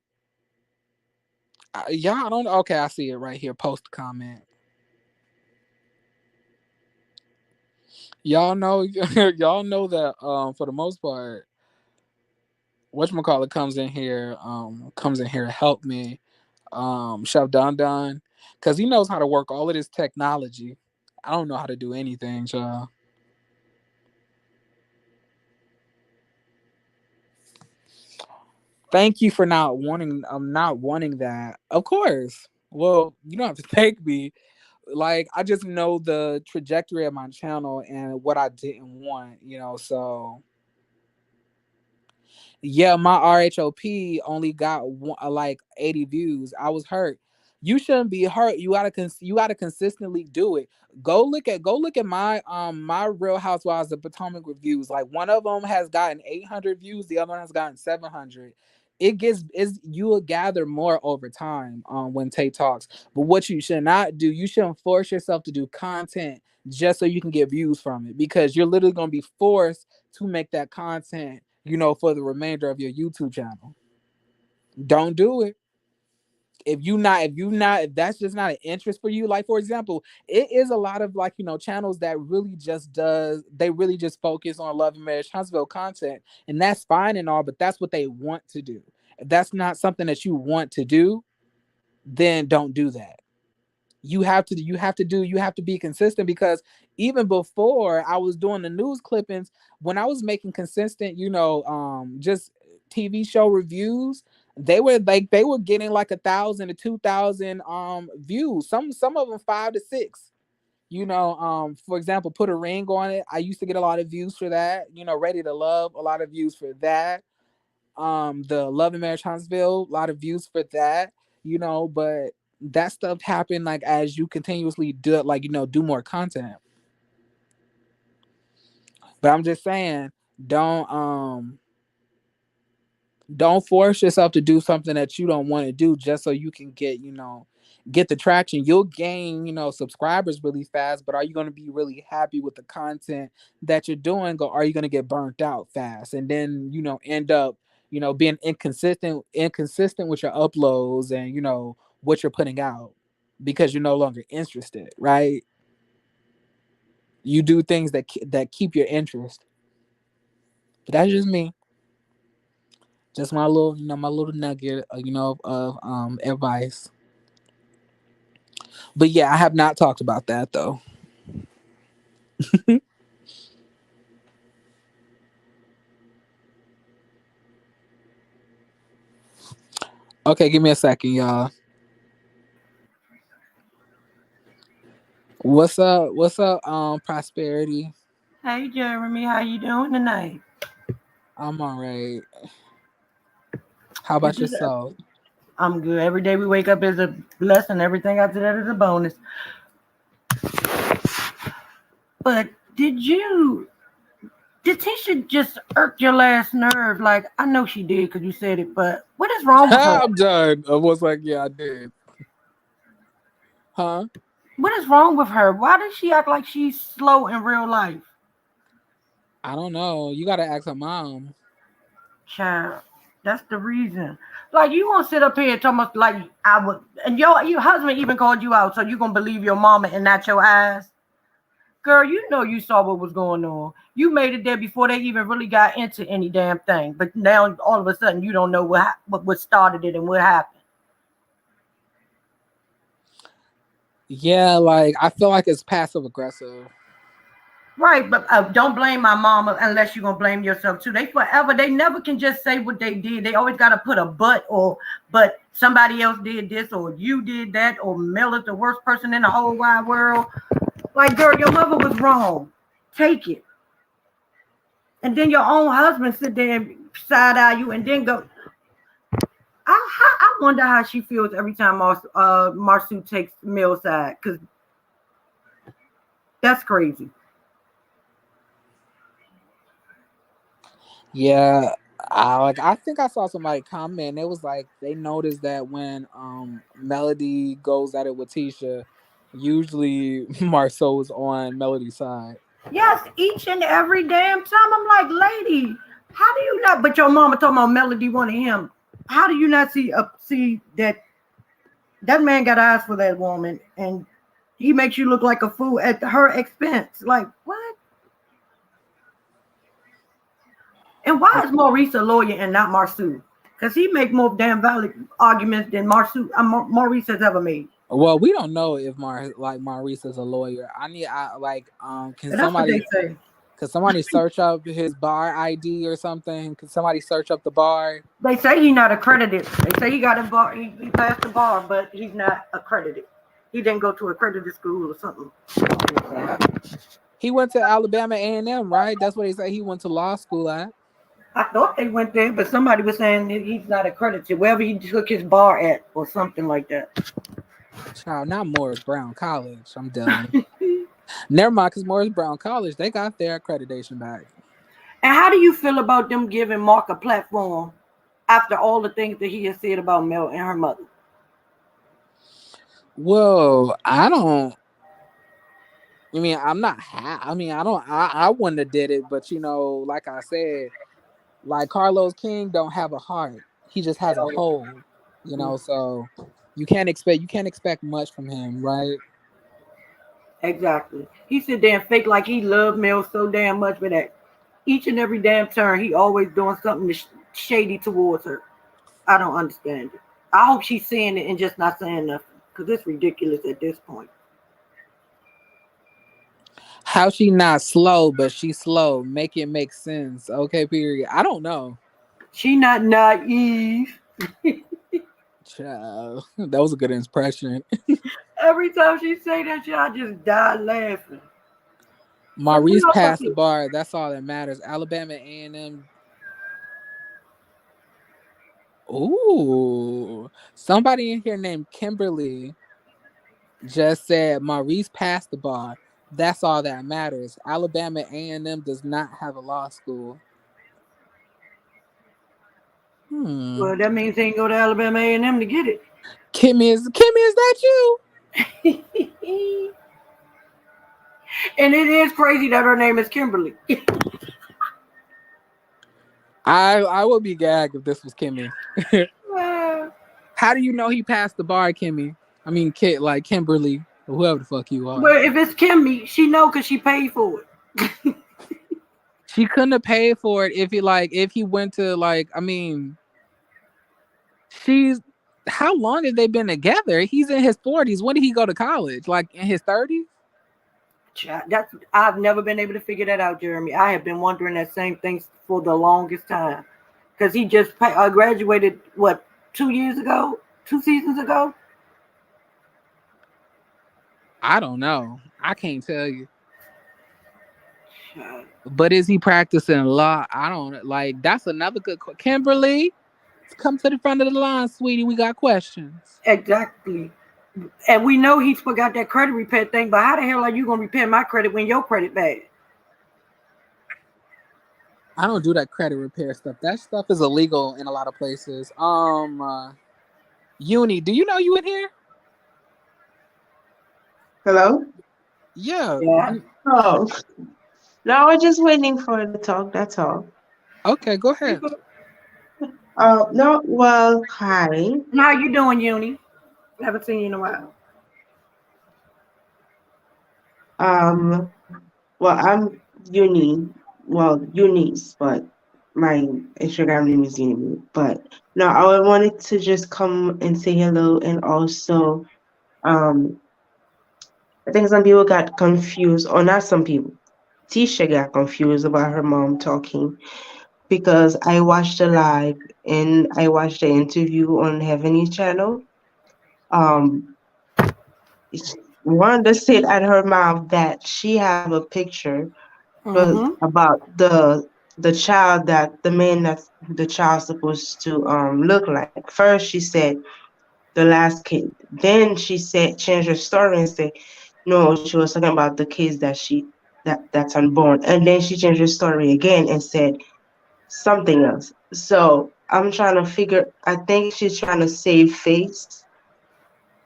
Y'all don't. Okay, I see it right here. Post a comment. Y'all know, y'all know that for the most part, whatchamacallit comes in here to help me, Chef Don Don, because he knows how to work all of this technology. I don't know how to do anything, y'all. Thank you for not wanting that. Of course. Well, you don't have to thank me. Like, I just know the trajectory of my channel and what I didn't want, so yeah, my RHOP only got like 80 views. I was hurt. You shouldn't be hurt. You gotta consistently do it. Go look at my Real Housewives of Potomac reviews. Like, one of them has gotten 800 views, the other one has gotten 700. You will gather more over time when Tay talks. But what you should not do, you shouldn't force yourself to do content just so you can get views from it, because you're literally gonna be forced to make that content, for the remainder of your YouTube channel. Don't do it. If that's just not an interest for you. Like, for example, it is a lot of, like, channels that really just focus on Love and Marriage Huntsville content, and that's fine and all, but that's what they want to do. If that's not something that you want to do, then don't do that. You have to be consistent, because even before I was doing the news clippings, when I was making consistent, just TV show reviews, they were getting like 1,000 to 2,000 views. Some of them 5 to 6. For example, Put a Ring on It. I used to get a lot of views for that. Ready to Love, a lot of views for that. The Love and Marriage Huntsville, a lot of views for that. But that stuff happened, like, as you continuously do, like, do more content. But I'm just saying, don't force yourself to do something that you don't want to do just so you can get the traction. You'll gain, subscribers really fast, but are you going to be really happy with the content that you're doing, or are you going to get burnt out fast and then, end up, being inconsistent with your uploads and, what you're putting out, because you're no longer interested, right? You do things that keep your interest. But that's just me. Just my little nugget, of advice. But yeah, I have not talked about that though. Okay, give me a second, y'all. What's up? What's up? Prosperity. Hey Jeremy, how you doing tonight? I'm all right. How This about is yourself? I'm good. Every day we wake up is a blessing. Everything after that is a bonus. But did Tisha just irk your last nerve? Like, I know she did because you said it, but what is wrong with her? I'm done. I was like, yeah, I did. Huh? What is wrong with her? Why does she act like she's slow in real life? I don't know. You gotta ask her mom. Child, that's the reason. Like, you gonna sit up here and tell us like I would, and your husband even called you out, so you gonna believe your mama and not your eyes? Girl, you know you saw what was going on. You made it there before they even really got into any damn thing. But now all of a sudden you don't know what started it and what happened. Yeah, like, I feel like it's passive aggressive. Right, but don't blame my mama unless you're gonna blame yourself too. They never can just say what they did. They always gotta put a but somebody else did this or you did that or Mel is the worst person in the whole wide world. Like, girl, your mother was wrong. Take it. And then your own husband sit there and side eye you and then go. I wonder how she feels every time Marsu takes Mel side, because that's crazy. Yeah, I think I saw somebody comment. It was like they noticed that when Melody goes at it with Tisha, usually Marceau is on Melody's side. Yes, each and every damn time. I'm like, lady, how do you not? But your mama talking about Melody wanted him. How do you not see that man got eyes for that woman, and he makes you look like a fool at her expense? Like, what? And why is Maurice a lawyer and not Marsu? Because he make more damn valid arguments than Maurice has ever made. Well, we don't know if Maurice is a lawyer. Can And that's what they say. somebody search up his bar ID or something? Can somebody search up the bar? They say he's not accredited. They say he got a bar. He passed the bar, but he's not accredited. He didn't go to accredited school or something. He went to Alabama A&M, right? That's what they say. He went to law school at. I thought they went there, but somebody was saying that he's not accredited. Wherever he took his bar at or something like that. Child, not Morris Brown College. I'm done. Never mind, because Morris Brown College, they got their accreditation back. And how do you feel about them giving Mark a platform after all the things that he has said about Mel and her mother? Well, I don't. I mean, I'm not. I mean, I don't. I wouldn't have did it, but like I said, like Carlos King don't have a heart. He just has a hole. So you can't expect much from him, right? Exactly. He sit there and fake like he loved Mel so damn much, but at each and every damn turn, he always doing something shady towards her. I don't understand it. I hope she's saying it and just not saying nothing, because it's ridiculous at this point. How she not slow, but she slow. Make it make sense. Okay, period. I don't know. She not naive. Child, that was a good impression. Every time she say that shit, I just die laughing. Maurice passed the bar. That's all that matters. Alabama A&M. Ooh, somebody in here named Kimberly just said Maurice passed the bar. That's all that matters. Alabama A&M does not have a law school. Well, that means they ain't go to Alabama A&M to get it. Kimmy, is that you? And it is crazy that her name is Kimberly. I would be gagged if this was Kimmy. How do you know he passed the bar, Kimmy? I mean, like Kimberly, or whoever the fuck you are. Well, if it's Kimmy, she know because she paid for it. She couldn't have paid for it if he went to how long have they been together? He's in his 40s. When did he go to college? Like in his 30s? I've never been able to figure that out, Jeremy. I have been wondering that same thing for the longest time. Because he just graduated, 2 seasons ago? I don't know. I can't tell you. But is he practicing law? I don't that's another good question. Kimberly, come to the front of the line, sweetie. We got questions. Exactly. And we know he's forgot that credit repair thing, but how the hell are you going to repair my credit when your credit bad? I don't do that credit repair stuff. That stuff is illegal in a lot of places. Uni, do you know you in here? Hello? Yeah. Oh. No, we're just waiting for the talk, that's all. Okay, go ahead. No, well, hi. How you doing, Uni? Haven't seen you in a while. Well, I'm Eunice, but my Instagram name is Uni. But no, I wanted to just come and say hello, and also, I think some people got confused, or not some people. Tisha got confused about her mom talking because I watched the live and I watched the interview on Heavenly Channel. Wanda said at her mouth that she have a picture was Mm-hmm. about the child that the man that the child supposed to look like. First she said the last kid. Then she said changed her story and said no, she was talking about the kids that's unborn. And then she changed her story again and said something else. So I'm trying to figure. I think she's trying to save face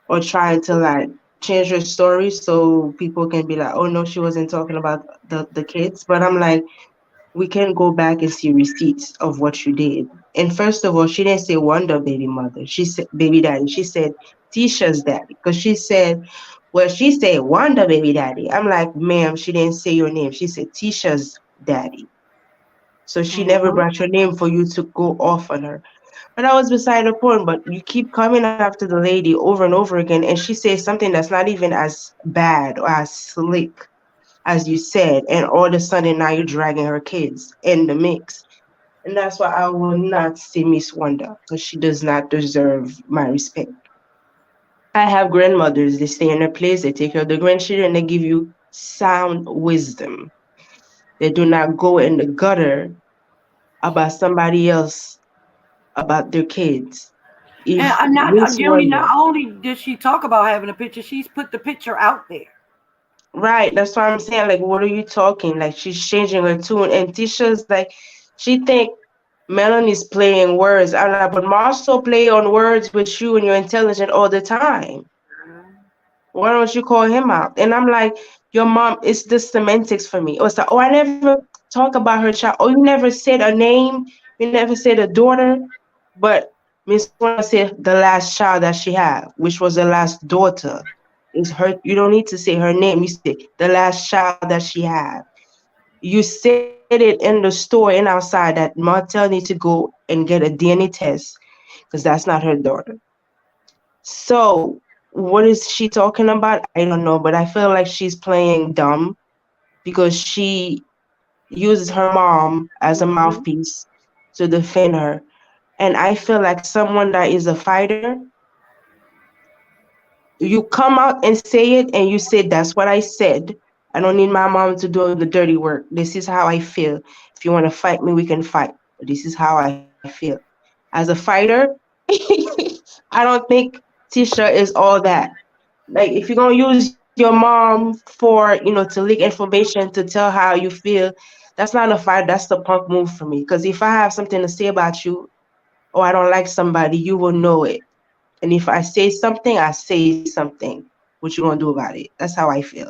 or trying to like change her story so people can be like, oh no, she wasn't talking about the kids. But I'm like, we can go back and see receipts of what you did. And first of all, she didn't say Wonder baby mother. She said baby daddy. She said Tisha's daddy because she said, well, she said Wanda baby daddy. I'm like, ma'am, she didn't say your name. She said Tisha's daddy. So she never Mm-hmm. brought your name for you to go off on her. But that was beside the point. But you keep coming after the lady over and over again, and she says something that's not even as bad or as slick as you said, and all of a sudden now you're dragging her kids in the mix. And that's why I will not say Miss Wanda, because she does not deserve my respect. I have grandmothers, they stay in their place, they take care of the grandchildren, they give you sound wisdom. They do not go in the gutter about somebody else, about their kids. And If I'm not, Miss Jimmy, Wanda, not only did she talk about having a picture, she's put the picture out there. right, that's what I'm saying. Like, what are you talking? Like, she's changing her tune, and Tisha's like, she think Melanie's playing words. I'm like, but Marshall play on words with you and you're intelligent all the time. Why don't you call him out? And I'm like, your mom, it's the semantics for me. Or it's like, oh, I never talk about her child. Oh, you never said a name. You never said a daughter. But Miss Wanda said the last child that she had, which was the last daughter. Is her. You don't need to say her name. You say the last child that she had. You said it in the store and outside that Martell need to go and get a DNA test because that's not her daughter. So what is she talking about? I don't know, but I feel like she's playing dumb because she uses her mom as a Mm-hmm. mouthpiece to defend her. And I feel like someone that is a fighter, you come out and say it and you say that's what I said. I don't need my mom to do the dirty work. This is how I feel. If you want to fight me, we can fight. But this is how I feel. As a fighter, I don't think Tisha is all that. Like if you're gonna use your mom for, to leak information to tell how you feel, that's not a fight. That's the punk move for me. Because if I have something to say about you or I don't like somebody, you will know it. And if I say something, I say something. What you gonna do about it? That's how I feel.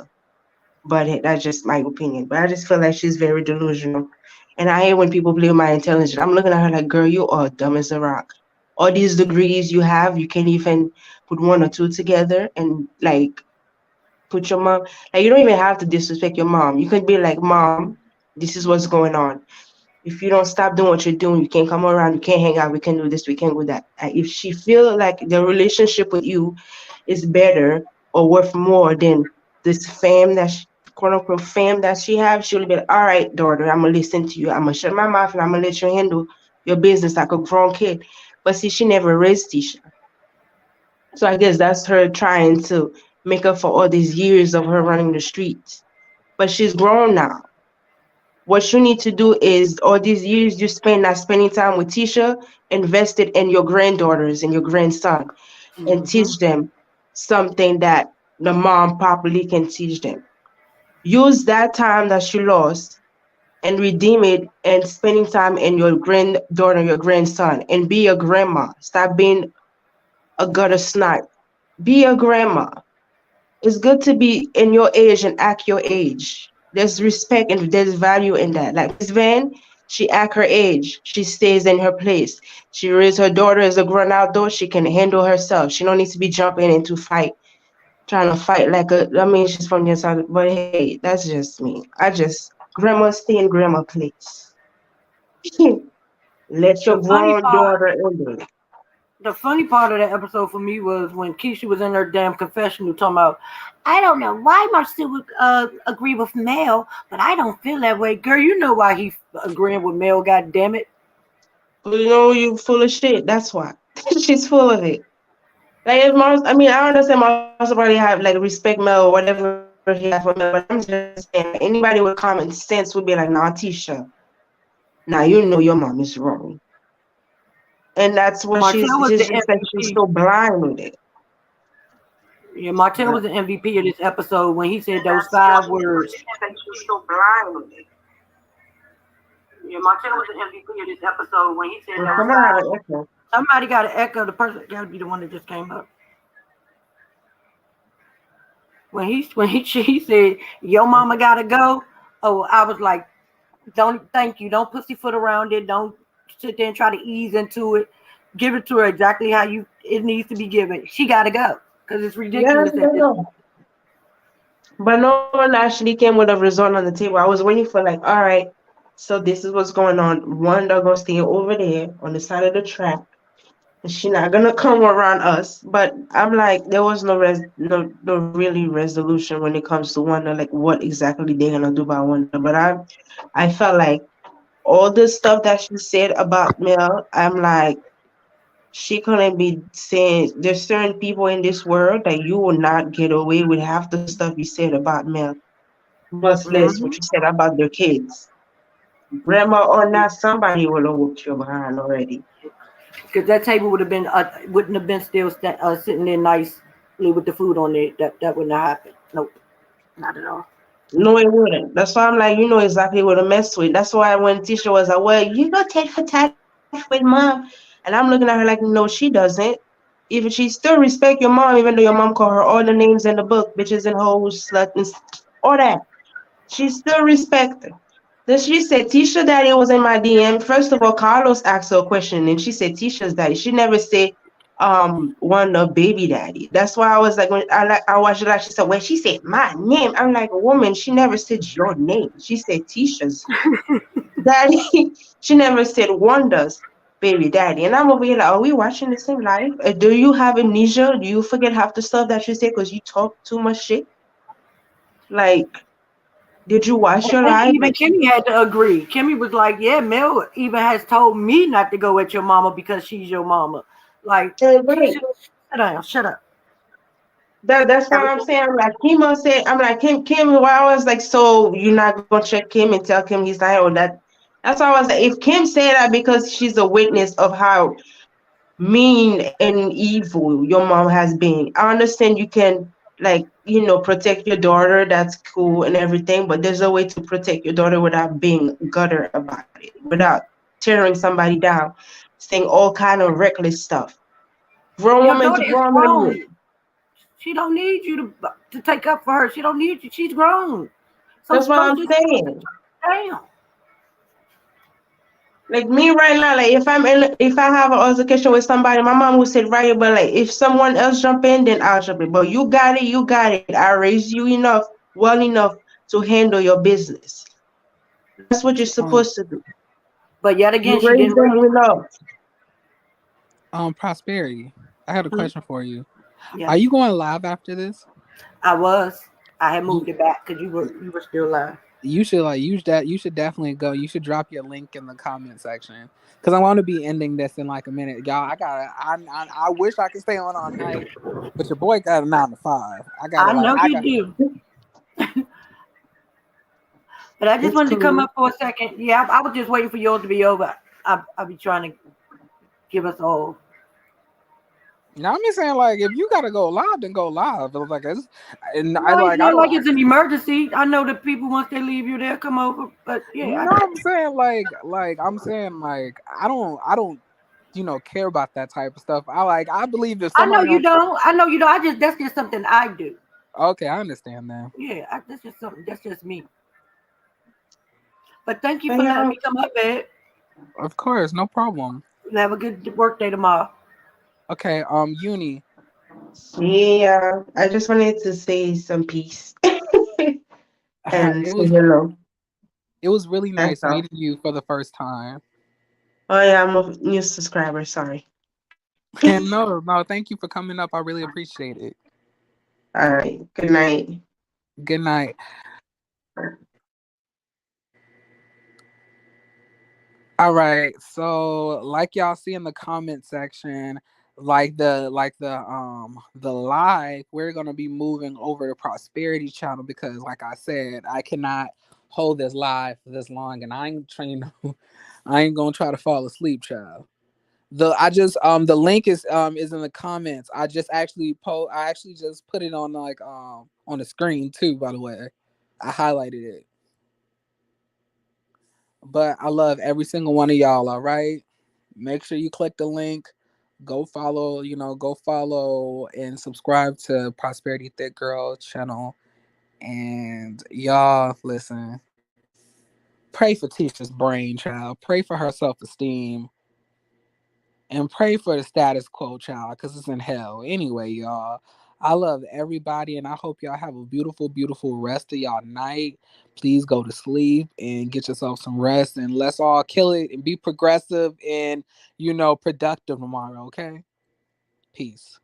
But that's just my opinion. But I just feel like she's very delusional. And I hate when people blame my intelligence. I'm looking at her like, girl, you are dumb as a rock. All these degrees you have, you can't even put one or two together and like put your mom. Like you don't even have to disrespect your mom. You could be like, mom, this is what's going on. If you don't stop doing what you're doing, you can't come around, you can't hang out, we can do this, we can do that. If she feel like the relationship with you is better or worth more than this fame that she, quote unquote fame that she have, she'll be like, all right, daughter, I'm gonna listen to you. I'm gonna shut my mouth and I'm gonna let you handle your business like a grown kid. But see, she never raised Tisha. So I guess that's her trying to make up for all these years of her running the streets. But she's grown now. What you need to do is all these years you spend not spending time with Tisha, invest it in your granddaughters and your grandson and Mm-hmm. teach them something that the mom properly can teach them. Use that time that you lost and redeem it and spending time in your granddaughter, your grandson, and be a grandma. Stop being a gutter snot. Be a grandma. It's good to be in your age and act your age. There's respect and there's value in that. Like Miss Van, she act her age. She stays in her place. She raised her daughter as a grown outdoor. She can handle herself. She don't need to be jumping into fight, trying to fight like a. I mean, she's from the inside, but hey, that's just me. I just grandma stay in grandma place. Let your The funny grown part, daughter in there. the funny part of that episode for me was when Keisha was in her damn confessional talking about, I don't know why Marcel would agree with Mel, but I don't feel that way. Girl, you know why he agreeing with Mel, god damn it. You know you full of shit. That's why she's full of it. Like if Mars, I mean, I understand Mars probably have like respect Mel or whatever he has for Mel, but I'm just saying, like, anybody with common sense would be like, nah, Tisha, now you know your mom is wrong, and that's what she's Martell was just the like she's so MVP. blind with it. Yeah, Martell But was the MVP of this episode when he said and those that's what 5 words. she's like she's so blind with it. Yeah, Martell was the MVP of this episode when he said Well, those someone have five. an echo. Somebody got to echo. The person got to be the one that just came up. She said your mama gotta go. Oh, I was like, don't thank you. Don't pussyfoot around it. Don't sit there and try to ease into it. Give it to her exactly how it needs to be given. She gotta go because it's Yes, ridiculous I at this know. point. But no one actually came with a result on the table. I was waiting for like, all right, so this is what's going on. Wanda gonna stay over there on the side of the track. She not gonna come around us. But I'm like, there was no really resolution when it comes to Wanda, like what exactly they're gonna do about Wanda. But I felt like all the stuff that she said about Mel, I'm like, she couldn't be saying there's certain people in this world that you will not get away with half the stuff you said about Mel, much less what you Mm-hmm. said about their kids. Grandma or not, somebody would have whooped your behind already. Because that table would have been wouldn't have been still sitting there nicely with the food on it. That wouldn't have happened. Nope, not at all. No, it wouldn't. That's why I'm like, you know exactly what to mess with. That's why when Tisha was like, well, you go tit for tat with mom. And I'm looking at her like, no, she doesn't. Even she still respect your mom, even though your mom called her all the names in the book, bitches and hoes, slut, and all that. She still respect her. Then she said Tisha daddy was in my DM. First of all, Carlos asked her a question and she said Tisha's daddy. She never said one of baby daddy. That's why I was like when I watched it, like she said, well, she said my name. I'm like, a woman, she never said your name. She said Tisha's daddy. She never said Wanda's baby daddy. And I'm over here like, are we watching the same live? Do you have amnesia? Do you forget half the stuff that you say because you talk too much shit? Like, did you watch your And live? even Like, Kimmy had to agree. Kimmy was like, "Yeah, Mel even has told me not to go at your mama because she's your mama." Like, right. shut down, shut up. That's That why was I'm saying, I'm like, Kim said, I'm like, Kim, why I was like, so you're not gonna check Kim and tell Kim he's not, or that. That's why I was like, if Kim said that because she's a witness of how mean and evil your mom has been, I understand you can, like, protect your daughter, that's cool and everything, but there's a way to protect your daughter without being gutter about it, without tearing somebody down, saying all kind of reckless stuff. Grown your woman daughter to is grown grown. woman. She don't need you to take up for her. She don't need you. She's grown. So That's what go I'm just saying. damn. Like me right now, like if I have an altercation with somebody, my mom would sit right here, but like if someone else jump in, then I'll jump in. But you got it, you got it. I raised you enough, well enough to handle your business. That's what you're Um, supposed to do. But yet You again, she raise didn't them raise. with love. Prosperity. I had a Hmm? question for you. Are Yes, you going live after this? I was. I had You moved it back because you were still live. you should like use that. You should definitely go. You should drop your link in the comment section because I want to be ending this in like a minute, y'all. I wish I could stay on all night, but your boy got a 9 to 5. I gotta I like know I you got. do. But I just It's wanted to come cool. up for a second. Yeah, I was just waiting for yours to be over. I'll be trying to give us all. Now I'm just saying like if you gotta go live, then go live. It was like it's, and I No, it's like I not don't. like it's an emergency. I know that people once they leave you, they'll come over. But yeah, No, I'm saying like I'm saying like I don't care about that type of stuff. I believe if I know somebody you on. don't. I know you don't. That's just something I do. Okay, I understand that. Yeah, that's just something. That's just me. But thank you But for letting yeah, me come up, Ed. Of course, no problem. And have a good work day tomorrow. Okay, Uni. yeah. I just wanted to say some peace and it say was hello. it was really That's nice all. meeting you for the first time. Oh yeah, I'm a new subscriber. Sorry. And no, thank you for coming up. I really appreciate it. All right. Good night. Good night. All right. So, like y'all see in the comment section, the live, we're gonna be moving over to Prosperity Channel because, like I said, I cannot hold this live for this long, and I ain't trained. I ain't gonna try to fall asleep, child. The link is in the comments. I actually just put it on on the screen too, by the way. I highlighted it. But I love every single one of y'all, all right? Make sure you click the link. Go follow and subscribe to Prosperity Thick Girl channel. And y'all, listen, pray for Tisha's brain, child. Pray for her self-esteem. And pray for the status quo, child, because it's in hell. Anyway, y'all, I love everybody, and I hope y'all have a beautiful, beautiful rest of y'all night. Please go to sleep and get yourself some rest, and let's all kill it and be progressive and, productive tomorrow, okay? Peace.